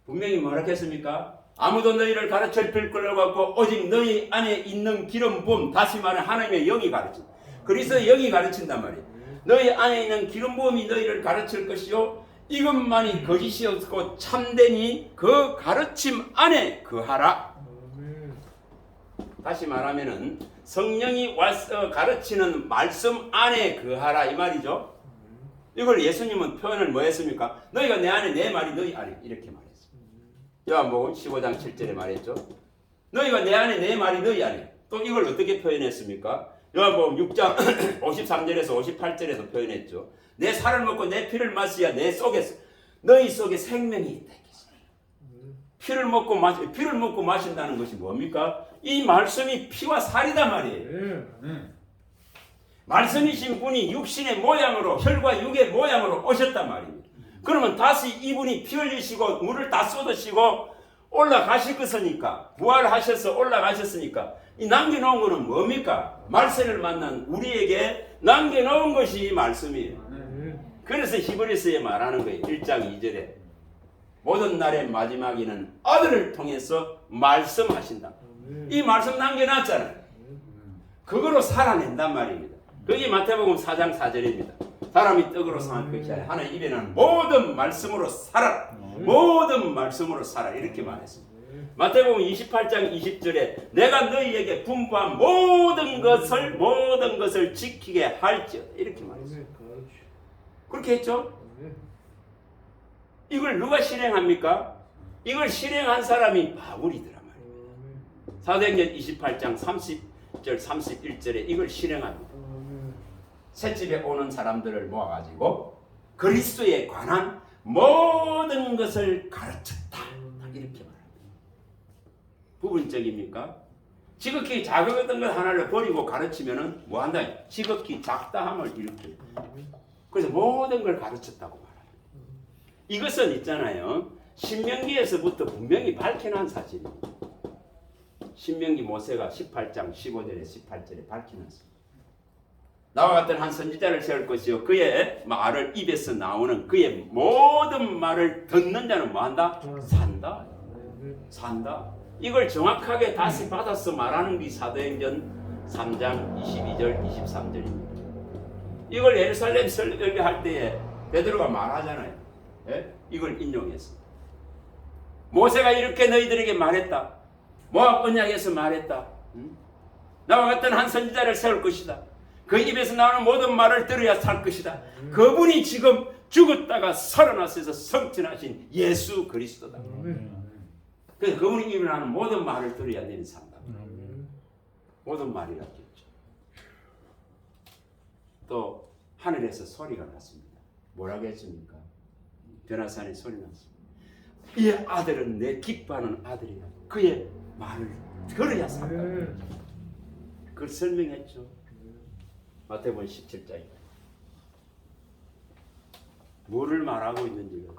분명히 뭐라 했습니까? 아무도 너희를 가르칠 필요가 없고 오직 너희 안에 있는 기름 부음, 다시 말해 하나님의 영이 가르친다. 그리스도의 영이 가르친단 말이에요. 너희 안에 있는 기름 부음이 너희를 가르칠 것이요 이것만이 거짓이 없고 참되니 그 가르침 안에 거하라. 다시 말하면은 성령이 와서 가르치는 말씀 안에 거하라 이 말이죠. 이걸 예수님은 표현을 뭐 했습니까? 너희가 내 안에 내 말이 너희 안에 이렇게 말했어요. 요한복음 15장 7절에 말했죠. 너희가 내 안에 내 말이 너희 안에. 또 이걸 어떻게 표현했습니까? 요한복음 6장 53절에서 58절에서 표현했죠. 내 살을 먹고 내 피를 마시야 내 속에서 너희 속에 생명이 있다. 피를 먹고 마신다는 것이 뭡니까? 이 말씀이 피와 살이다 말이에요. 말씀이신 분이 육신의 모양으로 혈과 육의 모양으로 오셨단 말입니다. 그러면 다시 이분이 피 흘리시고 물을 다 쏟으시고 올라가실 것이니까 부활하셔서 올라가셨으니까 이 남겨놓은 것은 뭡니까? 말세를 만난 우리에게 남겨놓은 것이 말씀이에요. 그래서 히브리서에 말하는 거예요. 1장 2절에 모든 날의 마지막에는 아들을 통해서 말씀하신다. 이 말씀 남겨놨잖아요. 그거로 살아낸단 말입니다. 그게 마태복음 4장 4절입니다. 사람이 떡으로 사는 것이 아니라 하나님 입에는 모든 말씀으로 살아라. 모든 말씀으로 살아라. 이렇게 말했습니다. 마태복음 28장 20절에 내가 너희에게 분부한 모든 것을 지키게 할지어다. 이렇게 말했습니다. 그렇게 했죠? 이걸 누가 실행합니까? 이걸 실행한 사람이 바울이더라 말이에요. 사도행전 28장 30절 31절에 이걸 실행합니다. 셋집에 오는 사람들을 모아가지고 그리스도에 관한 모든 것을 가르쳤다. 이렇게 말합니다. 부분적입니까? 지극히 작은 것 하나를 버리고 가르치면은 뭐한다? 지극히 작다 함을 일으켜요. 그래서 모든 걸 가르쳤다고 말합니다. 이것은 있잖아요. 신명기에서부터 분명히 밝혀놓은 사실입니다. 신명기 모세가 18장 15절에 18절에 밝혀놨습니다. 나와 같은 한 선지자를 세울 것이요 그의 말을 입에서 나오는 그의 모든 말을 듣는 자는 뭐한다? 산다. 산다. 이걸 정확하게 다시 받아서 말하는 게 사도행전 3장 22절 23절입니다. 이걸 예루살렘 설교할 때에 베드로가 말하잖아요. 예? 이걸 인용했습니다. 모세가 이렇게 너희들에게 말했다. 모압 언약에서 말했다. 나와 같은 한 선지자를 세울 것이다. 그 입에서 나오는 모든 말을 들어야 살 것이다. 그분이 지금 죽었다가 살아나셔서 성천하신 예수 그리스도다. 그래서 그분이 입에 나오는 모든 말을 들어야 되는 산다. 모든 말이라고 했죠. 또 하늘에서 소리가 났습니다. 뭐라고 했습니까? 변화산에 소리 났습니다. 이 아들은 내 기뻐하는 아들이야. 그의 말을 들어야 산다. 그걸 설명했죠. 마태복음 17장입니다. 뭐를 말하고 있는지요.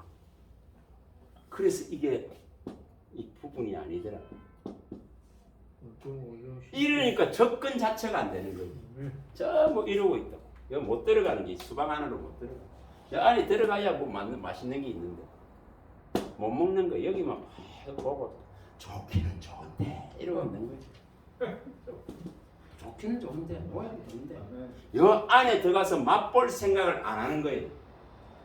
그래서 이게 이 부분이 아니더라. 이러니까 접근 자체가 안 되는 거예요. 저 뭐 이러고 있다. 여기 못 들어가는 게 수방 안으로 못 들어가. 여 안에 들어가야 뭐 맛있는 게 있는데 못 먹는 거 여기만 보고 좋기는 좋은데 이러고 있는 거지. 좋기는 좋은데 모양이 좋은데 여 안에 들어가서 맛볼 생각을 안 하는 거예요.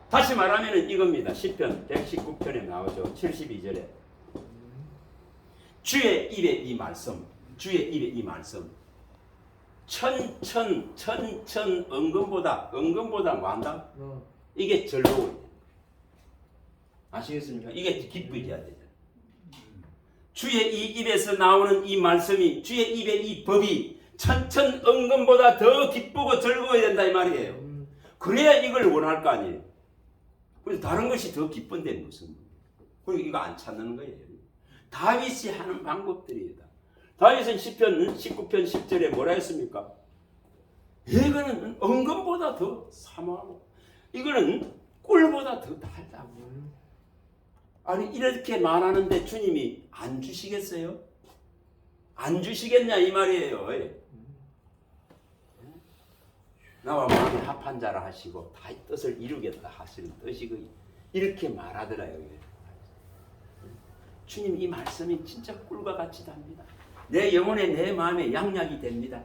다시 말하면 이겁니다. 시편 119편에 나오죠. 72절에 주의 입에 이 말씀, 주의 입에 이 말씀 천천 은금보다 뭐한다? 이게 절로거든요. 아시겠습니까? 이게 기쁘셔야 되잖아요. 주의 이 입에서 나오는 이 말씀이, 주의 입의 이 법이 천천언금보다 더 기쁘고 즐거워야 된다 이 말이에요. 그래야 이걸 원할 거 아니에요. 그래서 다른 것이 더 기쁜데 무슨? 그리고 이거 안 찾는 거예요. 다윗이 하는 방법들이다. 다윗은 시편 19편 10절에 뭐라 했습니까? 이거는 언금보다 더 사모하고 이거는 꿀보다 더 달다고. 아니 이렇게 말하는데 주님이 안 주시겠어요? 안 주시겠냐 이 말이에요. 나와 마음이 합한 자라 하시고 다 뜻을 이루겠다 하시는 뜻이 이렇게 말하더라요. 주님 이 말씀이 진짜 꿀과 같이 답니다. 내 영혼에 내 마음에 양약이 됩니다.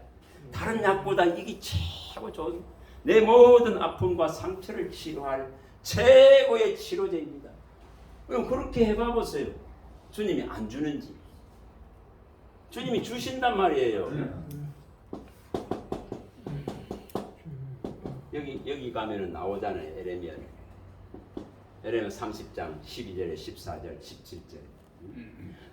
다른 약보다 이게 최고 좋은 내 모든 아픔과 상처를 치료할 최고의 치료제입니다. 그럼 그렇게 해봐 보세요. 주님이 안 주는지. 주님이 주신단 말이에요. 여기 가면은 나오잖아요. 에레미야 30장 12절에 14절 17절.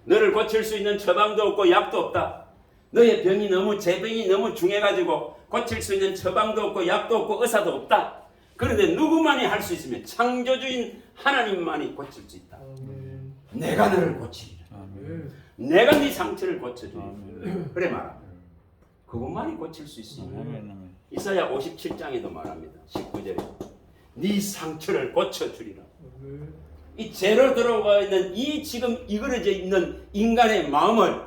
너를 고칠 수 있는 처방도 없고 약도 없다. 너의 병이 너무 재병이 너무 중해가지고 고칠 수 있는 처방도 없고 약도 없고 의사도 없다. 그런데 누구만이 할 수 있으면 창조주인 하나님만이 고칠 수 있다. 아멘. 내가 너를 고치리라. 아멘. 내가 네 상처를 고쳐주리라. 아멘. 그래 말아. 그것만이 고칠 수 있습니다. 아멘. 이사야 57장에도 말합니다. 19절에 네 상처를 고쳐주리라. 이 죄로 들어가 있는 이 지금 이그러져 있는 인간의 마음을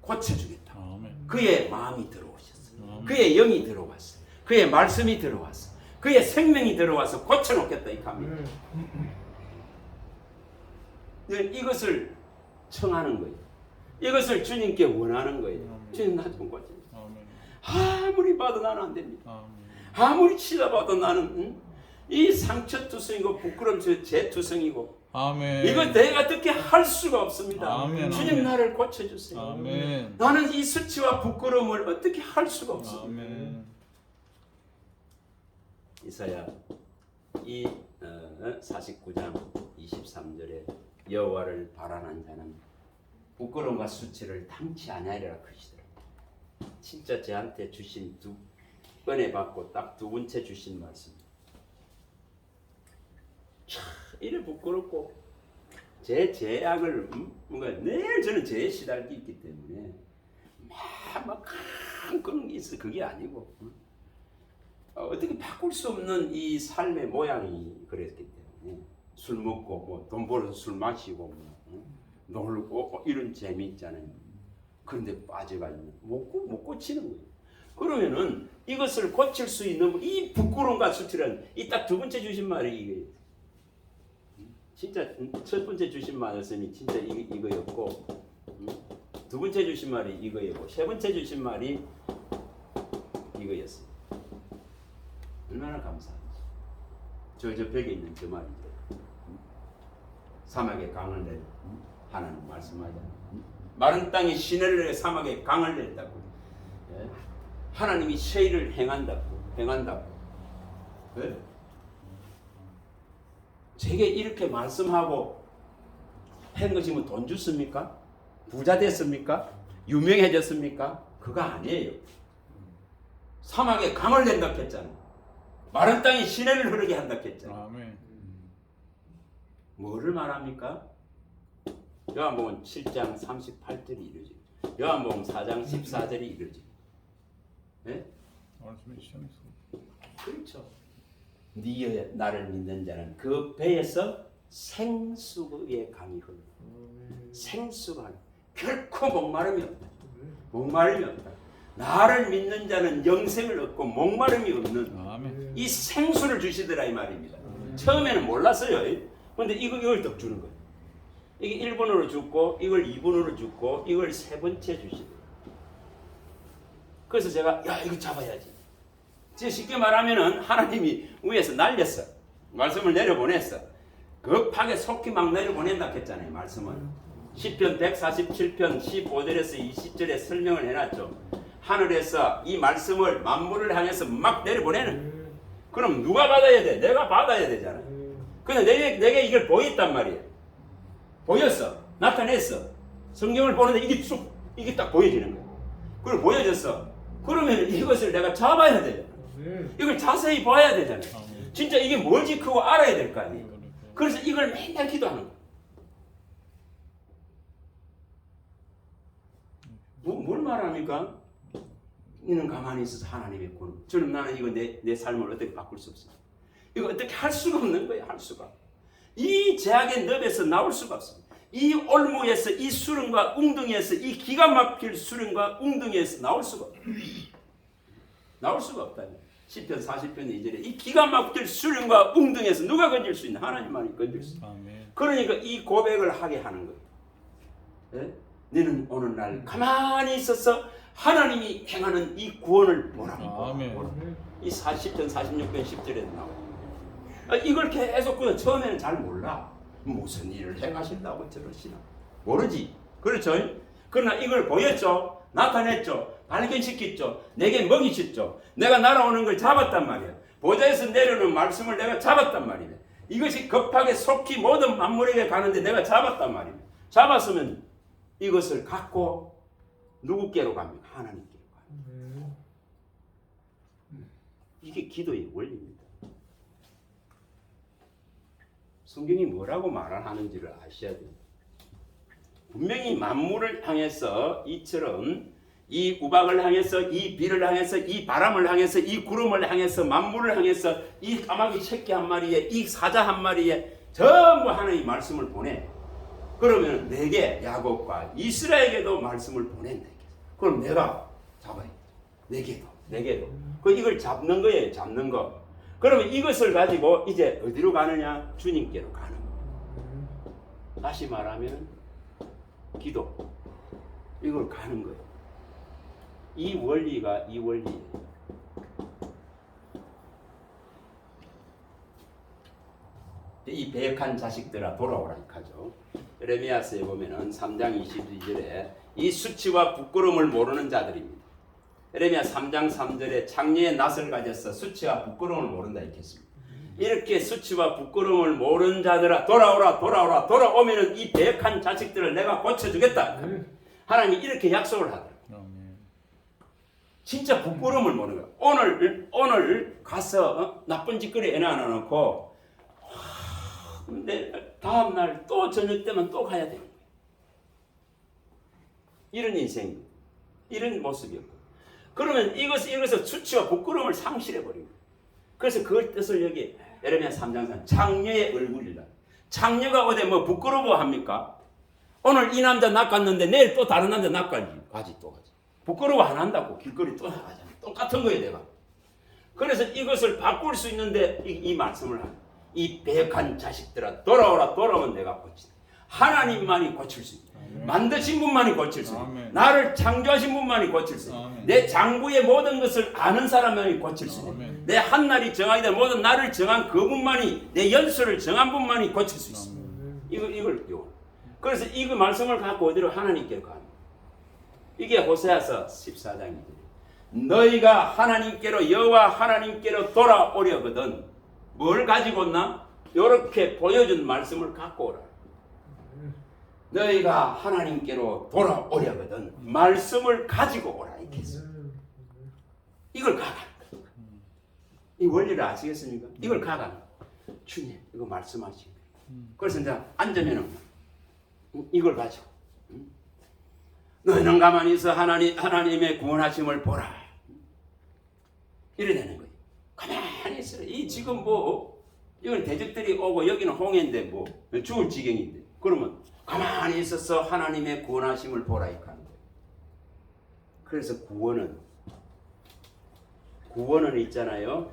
고쳐주겠다. 아멘. 그의 마음이 들어오셨어요. 아멘. 그의 영이 들어왔어요. 그의 말씀이 들어왔어요. 그의 생명이 들어와서 고쳐놓겠다 이 겁니다. 이것을 청하는 거예요. 이것을 주님께 원하는 거예요. 주님 나 좀 고쳐. 아무리 봐도 나는 안 됩니다. 아무리 치다봐도 나는 이 상처투성이고 부끄러움 죄투성이고 아멘. 이거 내가 어떻게 할 수가 없습니다. 아멘. 주님 아멘. 나를 고쳐주세요. 아멘. 나는 이 수치와 부끄러움을 어떻게 할 수가 없습니다. 아멘. 이사야 이 49장 23절에 여호와를 바라는 자는 부끄러움과 수치를 당치 아니하리라 그러시더라고요. 진짜 저한테 주신 두 번에 받고 딱 두 번째 주신 말씀. 이래 부끄럽고 제 죄악을 뭔가 매일 저는 죄에 시달리고 있기 때문에 막 끙끙 있어. 그게 아니고 어떻게 바꿀 수 없는 이 삶의 모양이 그랬기 때문에 술 먹고 뭐 돈 벌어서 술 마시고 뭐 놀고 이런 재미 있잖아요. 그런데 빠져가지고 못 고치는 거예요. 그러면은 이것을 고칠 수 있는 이 부끄러움과 수치는 이 딱 두 번째 주신 말이 이거예요. 진짜 첫 번째 주신 말씀이 진짜 이거였고 두 번째 주신 말이 이거였고 세 번째 주신 말이 이거였어요. 얼마나 감사한지. 저 벽에 있는 저 말이죠. 사막에 강을 낼 하나님 말씀하잖아요. 마른 땅에 시내를 내려 사막에 강을 낸다고. 하나님이 세일을 행한다고. 네? 제게 이렇게 말씀하고 한 것이 뭐 돈 줬습니까? 부자 됐습니까? 유명해졌습니까? 그거 아니에요. 사막에 강을 낸다 했잖아요. 마른 땅에 시내를 흐르게 한다 했잖아요. 아멘. 뭐를 말합니까? 요한복음 7장 38절이 이루어지고 요한복음 4장 14절이 이루어지고 네? 말씀해 주셨습니다. 그렇죠. 네 나를 믿는 자는 그 배에서 생수의 강이 흘러. 생수가 결코 목마름이 없다. 목마름이 없다. 나를 믿는 자는 영생을 얻고 목마름이 없는 아멘. 이 생수를 주시더라 이 말입니다. 처음에는 몰랐어요. 그런데 이걸 더 주는 거예요. 이게 1번으로 줬고 이걸 2번으로 줬고 이걸 세 번째 주시더라. 그래서 제가 야 이거 잡아야지. 제 쉽게 말하면은 하나님이 위에서 날렸어. 말씀을 내려보냈어. 급하게 속히 막 내려보낸다 했잖아요. 말씀은. 시편 147편 15절에서 20절에 설명을 해놨죠. 하늘에서 이 말씀을 만물을 향해서 막 내려보내는. 그럼 누가 받아야 돼? 내가 받아야 되잖아요. 근데 내게 이걸 보였단 말이에요. 보였어. 나타냈어. 성경을 보는데 이게 딱 보여지는 거예요. 그걸 보여줬어. 그러면 이것을 내가 잡아야 되잖아. 이걸 자세히 봐야 되잖아. 진짜 이게 뭘지 그거 알아야 될 거 아니에요. 그래서 이걸 맨날 기도하는 거예요. 뭘 말합니까? 이는 가만히 있어서 하나님의 군. 저는 나는 이거 내 삶을 어떻게 바꿀 수 없어요. 이거 어떻게 할 수가 없는 거예요. 할 수가. 이 제약의 늪에서 나올 수가 없습니다. 이 올무에서 이 수렁과 웅덩이에서 이 기가 막힐 수렁과 웅덩이에서 나올 수가 없다. 나올 수가 없다. 시편 40편 2절에 이 기가 막힐 수렁과 웅덩이에서 누가 건질 수 있나? 하나님만이 건질 수 있다. 그러니까 이 고백을 하게 하는 거예요. 네? 너는 오늘날 가만히 있어서 하나님이 행하는 이 구원을 보라고. 이 40편 46편 10절에 나와요. 이걸 계속 처음에는 잘 몰라. 무슨 일을 행하신다고 저러시나 모르지. 그렇죠? 그러나 이걸 보였죠. 나타냈죠. 발견시켰죠. 내게 먹이셨죠. 내가 날아오는 걸 잡았단 말이야. 보좌에서 내려오는 말씀을 내가 잡았단 말이야. 이것이 급하게 속히 모든 만물에게 가는데 내가 잡았단 말이야. 잡았으면 이것을 갖고 누구께로 갑니까? 하나님께로 가요. 이게 기도의 원리입니다. 성경이 뭐라고 말하는지를 아셔야 됩니다. 분명히 만물을 향해서 이처럼 이 우박을 향해서 이 비를 향해서 이 바람을 향해서 이 구름을 향해서 만물을 향해서 이 까마귀 새끼 한 마리에 이 사자 한 마리에 전부 하나님의 말씀을 보내. 그러면 내게 야곱과 이스라엘에게도 말씀을 보낸다. 그럼 내가 잡아야 돼. 내게도. 이걸 잡는 거예요. 잡는 거. 그러면 이것을 가지고 이제 어디로 가느냐? 주님께로 가는 거예요. 다시 말하면 기도. 이걸 가는 거예요. 이 원리가 이 원리예요. 이 배역한 자식들아 돌아오라 하죠. 예레미야서에 보면은 3장 22절에 이 수치와 부끄러움을 모르는 자들입니다. 예레미야 3장 3절에 창녀의 낯을 가져서 수치와 부끄러움을 모른다 이렇게 했습니다. 이렇게 수치와 부끄러움을 모르는 자들아 돌아오면은 이 배역한 자식들을 내가 고쳐주겠다. 하나님이 이렇게 약속을 하더라고요. 진짜 부끄러움을 모르는 거예요. 오늘 가서 나쁜 짓거리 애 하나 놓고 근데 다음날 또 저녁 때면 또 가야 돼요. 이런 인생, 이런 모습이었고. 그러면 이것에서 수치와 부끄러움을 상실해버린 거예요. 그래서 그 뜻을 여기 예레미야 3장 3 창녀의 얼굴이다. 창녀가 어디 뭐 부끄러워합니까? 오늘 이 남자 낚았는데 내일 또 다른 남자 낚아지 또 가지. 부끄러워 안 한다고 길거리 또 나가잖아. 똑같은 거예요 내가. 그래서 이것을 바꿀 수 있는데 이 말씀을 하는 이 배역한 자식들아 돌아오면 내가 고친다. 하나님만이 고칠 수 있다. 만드신 분만이 고칠 수 있다. 나를 창조하신 분만이 고칠 수 있다. 내 장부의 모든 것을 아는 사람만이 고칠 수 있다. 내 한날이 정하게 된 모든 날을 정한 그분만이 내 연수를 정한 분만이 고칠 수 있습니다. 이걸 그래서 이 말씀을 갖고 어디로 하나님께로 가는 이게 호세아서 14장입니다. 너희가 하나님께로 여호와 하나님께로 돌아오려거든 뭘 가지고 온나? 이렇게 보여준 말씀을 갖고 오라. 너희가 하나님께로 돌아오려거든 말씀을 가지고 오라 이렇게 했어요. 이걸 가가. 이 원리를 아시겠습니까? 이걸 가가. 주님 이거 말씀하시고. 그래서 이제 앉으면은 이걸 가지고. 너희는 가만히 있어 하나님의 구원하심을 보라. 이래 되는 거예요. 가만히 있어. 이 지금 이건 대적들이 오고 여기는 홍해인데 죽을 지경인데. 그러면 가만히 있어서 하나님의 구원하심을 보라 이렇게 하는 거예요. 그래서 구원은 있잖아요.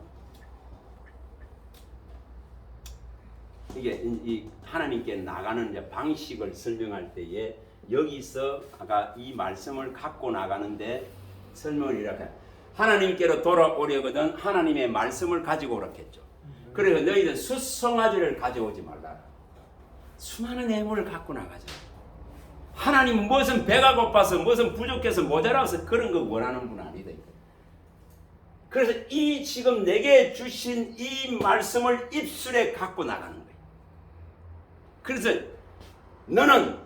이게 이 하나님께 나가는 이제 방식을 설명할 때에 여기서 아까 이 말씀을 갖고 나가는데 설명을 이렇게 하나님께로 돌아오려거든 하나님의 말씀을 가지고 오라겠죠. 그래서 너희들 수송아지를 가져오지 말라. 수많은 애물을 갖고 나가자. 하나님 무슨 배가 고파서 무슨 부족해서 모자라서 그런 거 원하는 분 아니다. 그래서 이 지금 내게 주신 이 말씀을 입술에 갖고 나가는 거예요. 그래서 너는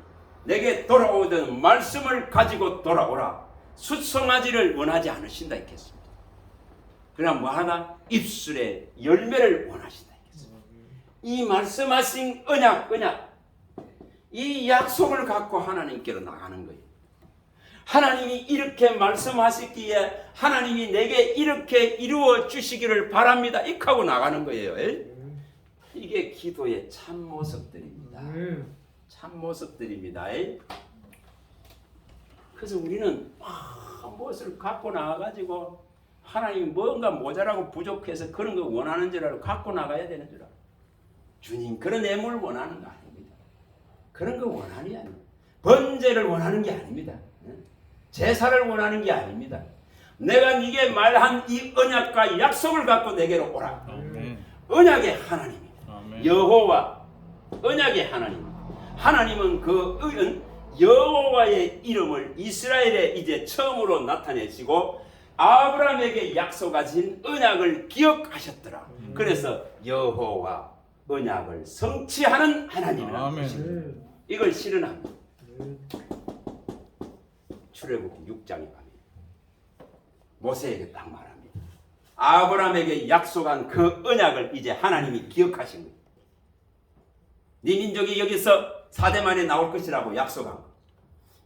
내게 돌아오던 말씀을 가지고 돌아오라. 숫송아지를 원하지 않으신다 했겠습니다. 그러나 뭐하나? 입술의 열매를 원하신다 했겠습니다. 이 말씀하신 언약 이 약속을 갖고 하나님께로 나가는 거예요. 하나님이 이렇게 말씀하셨기에 하나님이 내게 이렇게 이루어 주시기를 바랍니다. 이렇게 하고 나가는 거예요. 이게 기도의 참 모습들입니다. 참 모습들입니다. 그래서 우리는 무엇을 갖고 나가가지고 하나님이 뭔가 모자라고 부족해서 그런 거 원하는 줄 알고 갖고 나가야 되는 줄 알고 주님 그런 애물 원하는 거 아닙니다. 그런 거 원하는 게 아닙니다. 번제를 원하는 게 아닙니다. 제사를 원하는 게 아닙니다. 내가 네게 말한 이 언약과 약속을 갖고 내게로 오라. 언약의 하나님입니다. 여호와 언약의 하나님. 하나님은 그 여호와의 이름을 이스라엘에 이제 처음으로 나타내시고 아브라함에게 약속하신 언약을 기억하셨더라. 그래서 여호와 언약을 성취하는 하나님이라는 것입니다. 이걸 실현합니다. 출애굽기 6장에 가면 모세에게 딱 말합니다. 아브라함에게 약속한 그 언약을 이제 하나님이 기억하신 거예요. 네 민족이 여기서 4대 만에 나올 것이라고 약속한 거.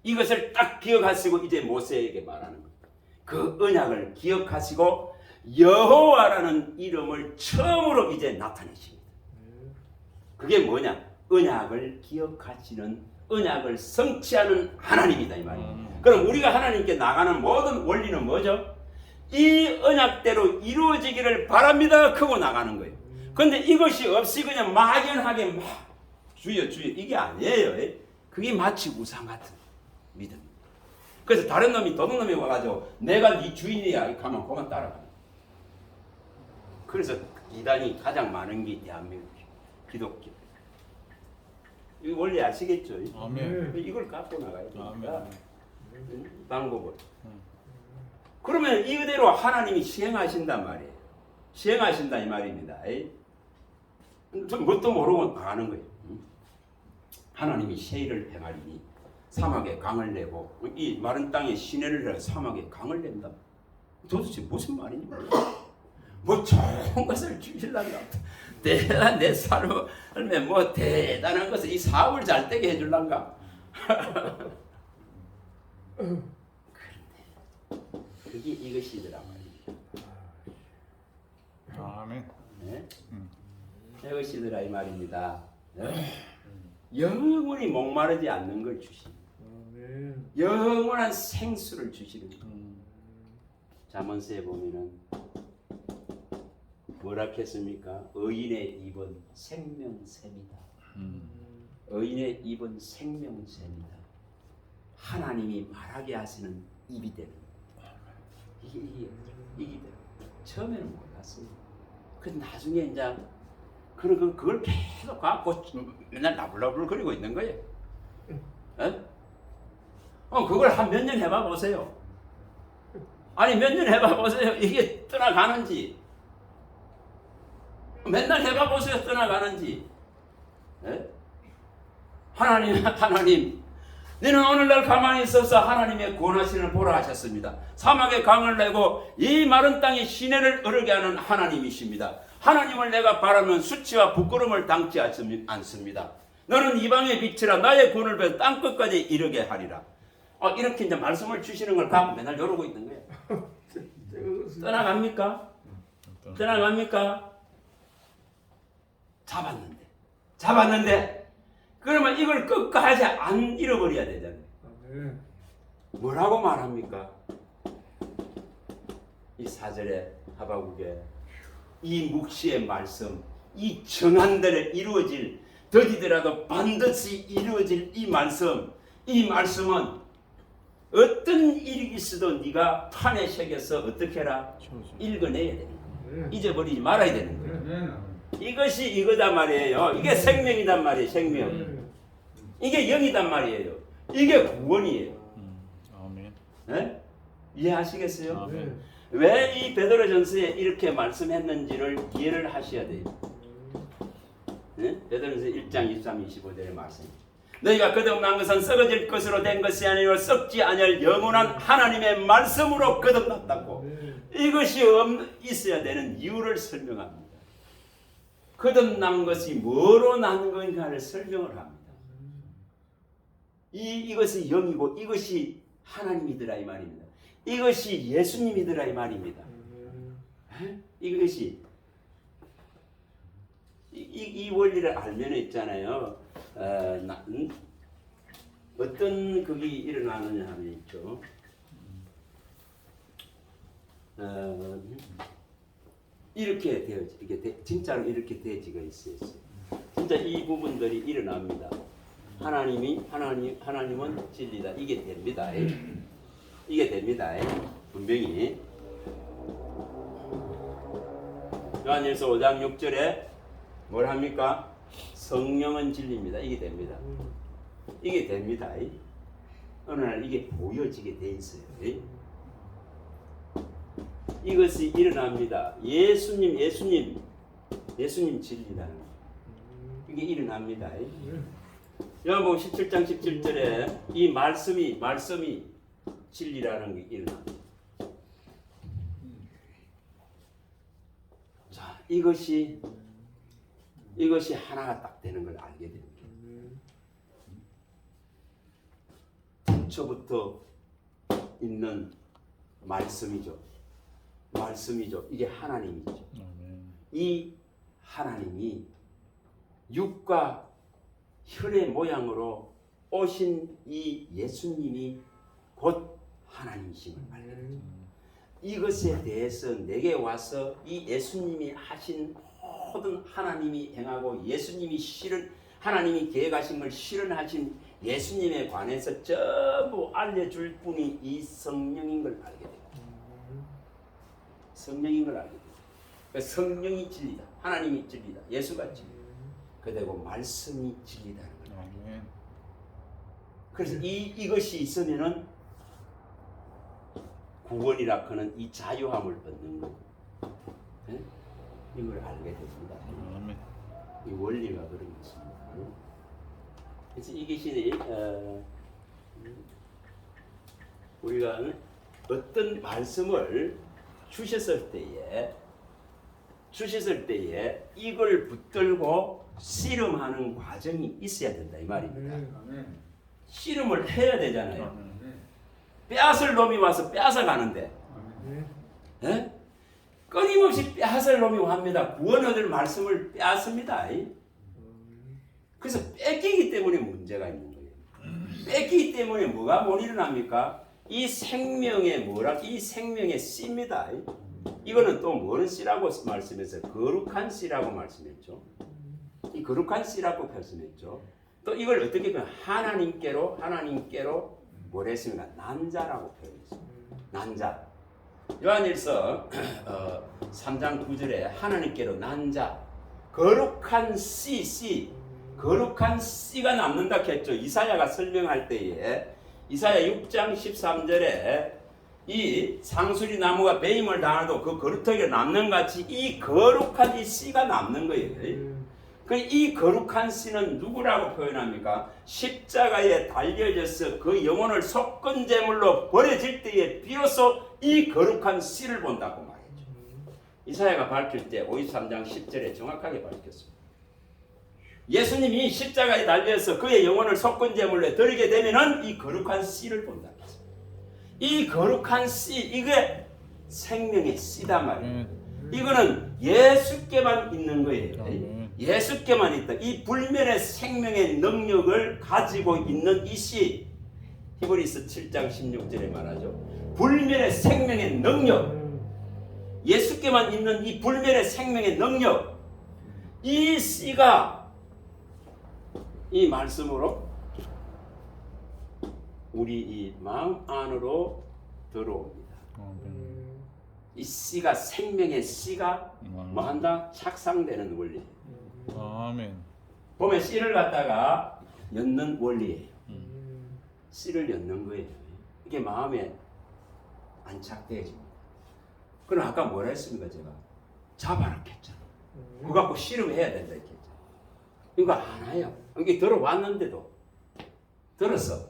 이것을 딱 기억하시고 이제 모세에게 말하는 거예요. 그 언약을 기억하시고 여호와라는 이름을 처음으로 이제 나타내십니다. 그게 뭐냐? 언약을 기억하시는 언약을 성취하는 하나님이다 이 말이에요. 그럼 우리가 하나님께 나가는 모든 원리는 뭐죠? 이 언약대로 이루어지기를 바랍니다 하고 나가는 거예요. 그런데 이것이 없이 그냥 막연하게 막 주여 이게 아니에요. 그게 마치 우상 같은 믿음. 그래서 다른 놈이 도둑놈이 와가지고 내가 네 주인이야 가면 그만 따라가요. 그래서 이단이 가장 많은 게 대한민국 기독교. 이 원리 아시겠죠? 아멘. 이걸 갖고 나가야 되니까 아멘. 방법을. 그러면 이대로 하나님이 시행하신단 말이에요. 시행하신다 이 말입니다. 좀 뭣도 모르고 나가는 거예요. 하나님이 세일을 행하리니 사막에 강을 내고 이 마른 땅에 시내를 내 사막에 강을 낸다. 도대체 무슨 말이냐? 뭐 좋은 것을 주실란가? 대단한 내 삶에 뭐 대단한 것을 이 사업을 잘 되게 해줄란가? 그런데 그게 이것이더라 말이에요. 아멘. 네? 이것이더라 이 말입니다. 네? 영원히 목마르지 않는 걸 주십니다. 영원한 생수를 주시는 거예요. 잠언서에 보면은 뭐라 했습니까? 의인의 입은 생명샘이다. 의인의 입은 생명샘이다. 하나님이 말하게 하시는 입이 되는 거예요. 이게 돼요. 처음에는 몰랐어요. 근데 나중에 이제 그걸 계속 갖고 맨날 나불나불 거리고 있는 거예요. 그걸 한 몇 년 해봐 보세요. 아니 몇 년 해봐 보세요. 이게 떠나가는지. 맨날 해봐 보세요. 떠나가는지. 하나님 너는 오늘날 가만히 있어서 하나님의 권하시는 보라 하셨습니다. 사막에 강을 내고 이 마른 땅에 시내를 흐르게 하는 하나님이십니다. 하나님을 내가 바라면 수치와 부끄러움을 당치 않습니다. 너는 이방의 빛이라 나의 권을 베어 땅끝까지 이르게 하리라. 이렇게 이제 말씀을 주시는 걸 갖고 맨날 이러고 있는 거예요. 떠나갑니까? 떠나갑니까? 잡았는데 그러면 이걸 끝까지 안 잃어버려야 되잖아요. 뭐라고 말합니까? 이 4절에 하박국에 이 묵시의 말씀, 이 정한 대로 이루어질 더디더라도 반드시 이루어질 이 말씀은 어떤 일이 있어도 네가 판에 새겨서 어떻게 해라? 읽어내야 되는 거예요. 잊어버리지 말아야 되는 거예요. 이것이 이거단 말이에요. 이게 생명이단 말이에요. 생명. 이게 영이단 말이에요. 이게 구원이에요. 아멘. 네? 이해하시겠어요? 아멘. 왜 이 베드로전서에 이렇게 말씀했는지를 이해를 하셔야 돼요. 베드로전서 1장 23, 25절의 말씀. 너희가 거듭난 것은 썩어질 것으로 된 것이 아니라 썩지 아니할 영원한 하나님의 말씀으로 거듭났다고. 이것이 있어야 되는 이유를 설명합니다. 거듭난 것이 뭐로 난 건가를 설명을 합니다. 이것이 영이고 이것이 하나님이더라 이 말입니다. 이것이 예수님이더라 이 말입니다. 이것이 이 원리를 알면 있잖아요. 어떤 그게 일어나느냐 하면 있죠. 이렇게 되어지 이게 진짜로 이렇게 되어지가 있어요. 진짜 이 부분들이 일어납니다. 하나님은 진리다. 이게 됩니다. 이게 됩니다. 분명히 요한일서 5장 6절에 뭘 합니까? 성령은 진리입니다. 이게 됩니다. 이게 됩니다. 어느 날 이게 보여지게 돼 있어요. 이것이 일어납니다. 예수님 진리라는 거. 이게 일어납니다. 요한복음 17장 17절에 이 말씀이 진리라는 게 일어납니다. 자, 이것이 하나가 딱 되는 걸 알게 됩니다. 처부터 있는 말씀이죠. 이게 하나님이죠. 이 하나님이 육과 혈의 모양으로 오신 이 예수님이 곧 하나님이심을 알게 되죠. 이것에 대해서 내게 와서 이 예수님이 하신 모든 하나님이 행하고 예수님이 하나님이 계획하신 걸 실현하신 예수님에 관해서 전부 알려줄 분이 이 성령인 걸 알게 됩니다. 성령인 걸 알게 됩니다. 그러니까 성령이 진리다. 하나님이 진리다. 예수가 진리다. 그리고 말씀이 진리다는 거예요. 그래서 이것이 있으면은 구원이라 하는 이 자유함을 얻는 거예요. 네? 이걸 알게 됩니다. 이 원리가 그런 것입니다. 그래서 이것이 우리가 어떤 말씀을 주셨을 때에 이걸 붙들고 씨름하는 과정이 있어야 된다 이 말입니다. 씨름을 해야 되잖아요. 빼앗을 놈이 와서 빼앗아 가는데, 네? 끊임없이 빼앗을 놈이 옵니다. 구원 얻을 말씀을 빼앗습니다. 그래서 뺏기기 때문에 문제가 있는 거예요. 뺏기기 때문에 뭐가 못 일어납니까? 이 생명의 씨입니다. 이거는 또 뭐는 씨라고 말씀해서 거룩한 씨라고 말씀했죠. 이 거룩한 씨라고 말씀했죠. 또 이걸 어떻게 보면 하나님께로 뭘 했습니까? 난자라고 표현했습니다. 난자. 요한일서 3장 9절에 하나님께로 난자, 거룩한 거룩한 씨가 남는다 했죠. 이사야가 설명할 때에 이사야 6장 13절에 이 상수리 나무가 배임을 당해도 그 거루터기가 남는 같이 이 거룩한 이 씨가 남는 거예요. 이 거룩한 씨는 누구라고 표현합니까? 십자가에 달려져서 그 영혼을 속건 제물로 버려질 때에 비로소 이 거룩한 씨를 본다고 말했죠. 이사야가 밝힐 때 53장 10절에 정확하게 밝혔습니다. 예수님이 십자가에 달려서 그의 영혼을 속건 제물로 드리게 되면은 이 거룩한 씨를 본다. 이 거룩한 씨, 이게 생명의 씨다 말이에요. 이거는 예수께만 있는 거예요. 예수께만 있다. 이 불멸의 생명의 능력을 가지고 있는 이 씨, 히브리서 7장 16절에 말하죠. 불멸의 생명의 능력, 예수께만 있는 이 불멸의 생명의 능력, 이 씨가 이 말씀으로 우리 이 마음 안으로 들어옵니다. 이 씨가 생명의 씨가 뭐 한다? 착상되는 원리. 아멘. 보면 씨를 갖다가 엿는 원리예요. 씨를 엿는 거예요. 이게 마음에 안착되어집니다. 그럼 아까 뭐라 했습니까? 제가 잡아라 했잖아. 그거 갖고 씨름해야 된다 했죠. 이거 안 해요. 이게 들어왔는데도 들었어.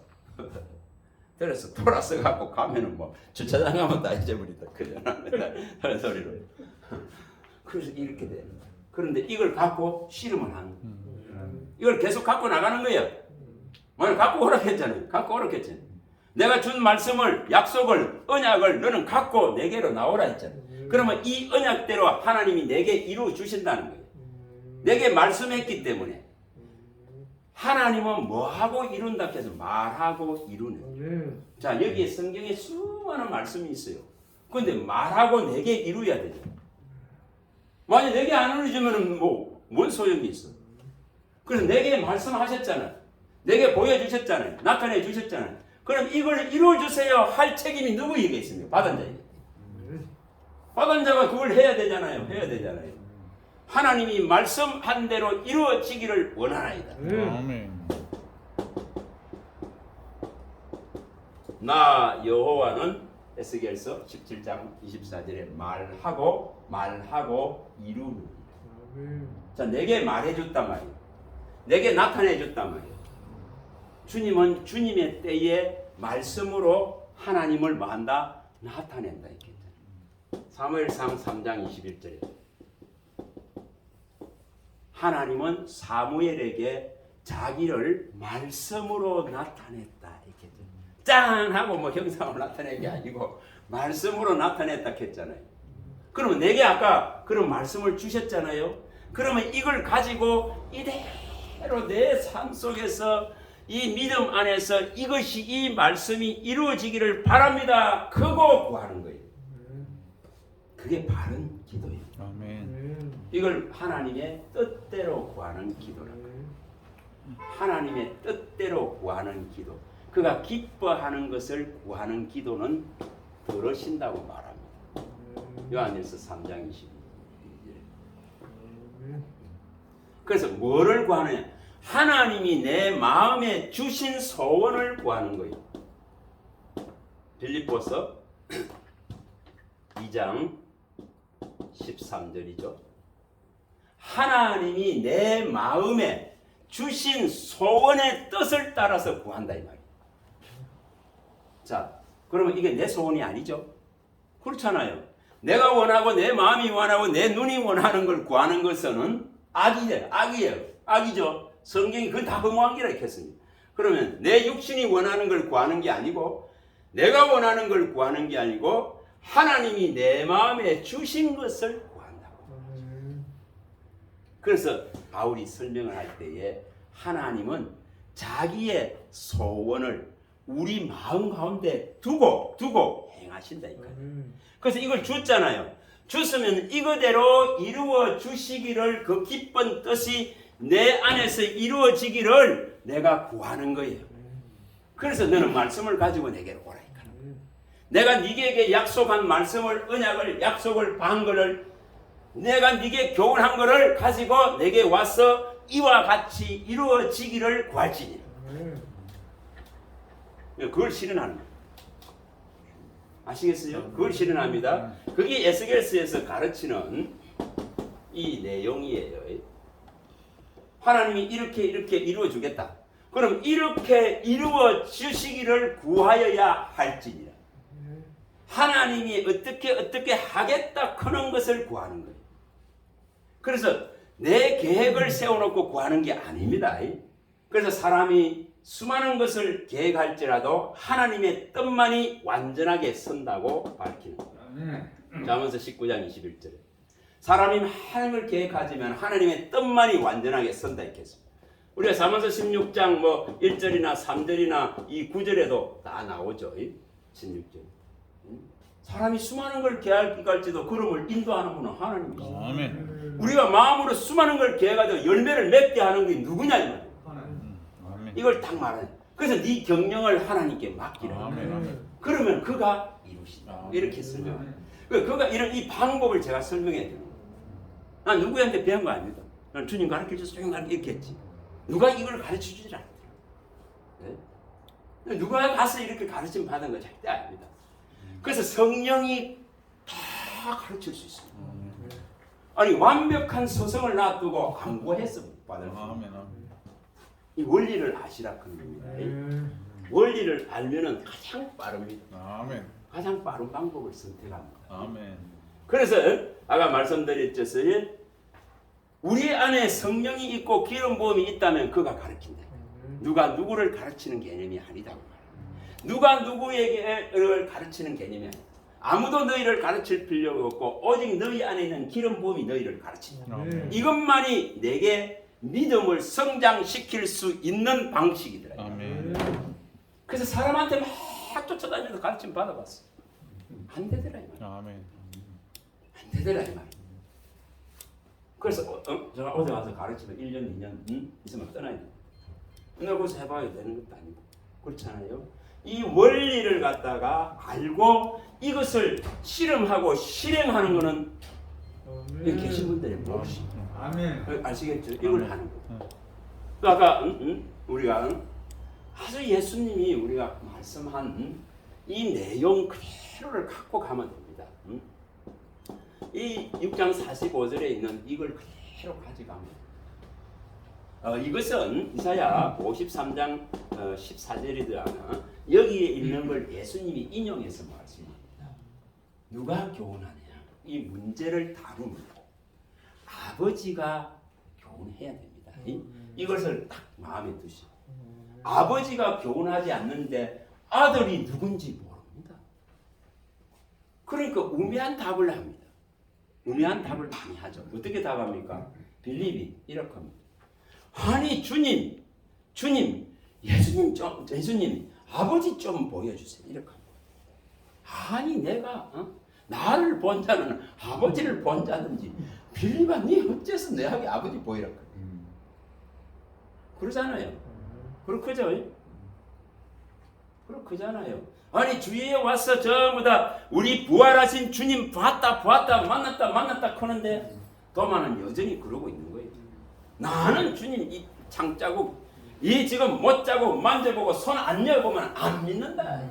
들었어. 돌아서 갖고 가면은 뭐 주차장 가면 다 잊어버린다. 그냥 하는 소리로. 그래서 이렇게 돼. 그런데 이걸 갖고 씨름을 하는 거예요. 이걸 계속 갖고 나가는 거예요. 뭐 갖고 오라 했잖아요. 갖고 오라 했잖아요. 내가 준 말씀을, 약속을, 언약을 너는 갖고 내게로 나오라 했잖아요. 그러면 이 언약대로 하나님이 내게 이루어 주신다는 거예요. 내게 말씀했기 때문에 하나님은 뭐하고 이룬다 해서 말하고 이루는. 자, 여기에 성경에 수많은 말씀이 있어요. 그런데 말하고 내게 이루어야 되죠. 만약 내게 안 이루어지면 뭔 소용이 있어. 그래서 내게 말씀하셨잖아요. 내게 보여주셨잖아요. 나타내 주셨잖아요. 그럼 이걸 이루어주세요 할 책임이 누구에게 있습니까? 받은 자에게. 받은 자가 그걸 해야 되잖아요. 해야 되잖아요. 하나님이 말씀한 대로 이루어지기를 원하나이다. 아멘. 나 여호와는 에스겔서 17장 24절에 말하고 이루는. 자, 내게 말해줬단 말이에요. 내게 나타내줬단 말이에요. 주님은 주님의 때에 말씀으로 하나님을 뭐한다? 나타낸다 했겠죠. 사무엘상 3장 21절에 하나님은 사무엘에게 자기를 말씀으로 나타냈다 했겠죠. 짠 하고 뭐 형상으로 나타낸 게 아니고 말씀으로 나타냈다 했잖아요. 그러면 내게 아까 그런 말씀을 주셨잖아요. 그러면 이걸 가지고 이대로 내 삶 속에서 이 믿음 안에서 이것이 이 말씀이 이루어지기를 바랍니다. 그거 구하는 거예요. 그게 바른 기도예요. 아멘. 이걸 하나님의 뜻대로 구하는 기도라고. 하나님의 뜻대로 구하는 기도. 그가 기뻐하는 것을 구하는 기도는 들으신다고 말합니다. 요한일서 3장 22절. 그래서 뭐를 구하느냐? 하나님이 내 마음에 주신 소원을 구하는 거예요. 빌립보서 2장 13절이죠. 하나님이 내 마음에 주신 소원의 뜻을 따라서 구한다 이 말이에요. 자, 그러면 이게 내 소원이 아니죠? 그렇잖아요. 내가 원하고 내 마음이 원하고 내 눈이 원하는 걸 구하는 것은 악이죠. 성경이 그건 다 허무한기라 했습니다. 그러면 내 육신이 원하는 걸 구하는 게 아니고 내가 원하는 걸 구하는 게 아니고 하나님이 내 마음에 주신 것을 구한다고. 그래서 바울이 설명을 할 때에 하나님은 자기의 소원을 우리 마음 가운데 두고 행하신다 이거예요. 그래서 이걸 줬잖아요. 줬으면 이거대로 이루어 주시기를 그 기쁜 뜻이 내 안에서 이루어지기를 내가 구하는 거예요. 그래서 너는 말씀을 가지고 내게로 오라 이거야. 내가 네게 약속한 말씀을 언약을 약속을 한 거를 내가 네게 교훈한 거를 가지고 내게 와서 이와 같이 이루어지기를 구할지니라. 그걸 실현하는 거예요. 아시겠어요? 그걸 실현합니다. 그게 에스겔서에서 가르치는 이 내용이에요. 하나님이 이렇게 이루어 주겠다. 그럼 이렇게 이루어 주시기를 구하여야 할지니라. 하나님이 어떻게 하겠다 하는 것을 구하는 거예요. 그래서 내 계획을 세워놓고 구하는 게 아닙니다. 그래서 사람이 수많은 것을 계획할지라도 하나님의 뜻만이 완전하게 선다고 밝히는 거예요. 잠언서 19장 21절에 사람이 하나님을 계획하지만 하나님의 뜻만이 완전하게 선다 했겠습니다. 우리가 잠언서 16장 1절이나 3절이나 이 9절에도 다 나오죠. 16절. 사람이 수많은 걸 계획할지도 그름을 인도하는 분은 하나님이십니다. 아멘. 우리가 마음으로 수많은 걸 계획하고 열매를 맺게 하는 게 누구냐 이 말이에요. 아멘. 이걸 딱 말하는. 그래서 네 경영을 하나님께 맡기라. 아멘. 그러면 그가 이루신다. 이렇게 설명. 그가 이런 이 방법을 제가 설명해 드립니다. 난 누구한테 배운 거 아닙니다. 난 주님 가르쳐줘서 조금 이렇게 했지. 누가 이걸 가르쳐주지 않더라고요. 네? 누가 가서 이렇게 가르침 받은 거 절대 아닙니다. 그래서 성령이 다 가르칠 수 있습니다. 아니 완벽한 서성을 놔두고 안 구해서 못 받을 수 아멘. 이 원리를 아시라 그런 겁니다. 원리를 알면은 가장 빠릅니다. 아멘. 가장 빠른 방법을 선택합니다. 아멘. 그래서 아까 말씀드렸죠. 우리 안에 성령이 있고 기름 부음이 있다면 그가 가르친다. 누가 누구를 가르치는 개념이 아니다고 말합니다. 누가 누구에게를 가르치는 개념이 아니다. 아무도 너희를 가르칠 필요가 없고 오직 너희 안에 있는 기름 부음이 너희를 가르친다. 아멘. 이것만이 내게 믿음을 성장시킬 수 있는 방식이더라. 아멘. 그래서 사람한테 막 쫓아다니면서 가르침 받아봤어. 안 되더라 이 말. 아멘. 안 되더라 이 말. 그래서 제가 어디 가서 가르치면 1년 2년 있으면 떠나야 돼. 너 거기서 해봐야 되는 것도 아니고 그렇잖아요. 이 원리를 갖다가 알고 이것을 실험하고 실행하는 것은 여기 계신 분들의 몫이. 아멘. 아시겠죠? 이걸 아멘. 하는 거. 또 아까 우리가 아주 예수님이 우리가 말씀한 이 내용 그대로를 갖고 가면 됩니다. 이 6장 45절에 있는 이걸 그대로 가져가면 이것은 이사야 53장 14절이더라. 여기에 있는 걸 예수님이 인용해서 말씀합니다. 누가 교훈하냐? 이 문제를 다루는 아버지가 교훈해야 됩니다. 이것을 딱 마음에 두시고 아버지가 교훈하지 않는데 아들이 누군지 모릅니다. 그러니까 우매한 답을 합니다. 우매한 답을 많이 하죠. 어떻게 답합니까? 빌립이 이렇게 합니다. 아니 주님, 예수님 아버지 좀 보여주세요. 이렇게 합니다. 아니 내가 나를 본 자는 아버지를 본 자든지 빌립아 네 어째서 내에게 아버지 보이라 그래. 그러잖아요. 그렇죠? 그렇잖아요. 아니 주위에 와서 전부 다 우리 부활하신 주님 봤다 만났다 하는데 도마는 여전히 그러고 있는 거예요. 나는 주님 이 창자국 이 지금 못 자고 만져보고 손 안 열어보면 안 믿는다.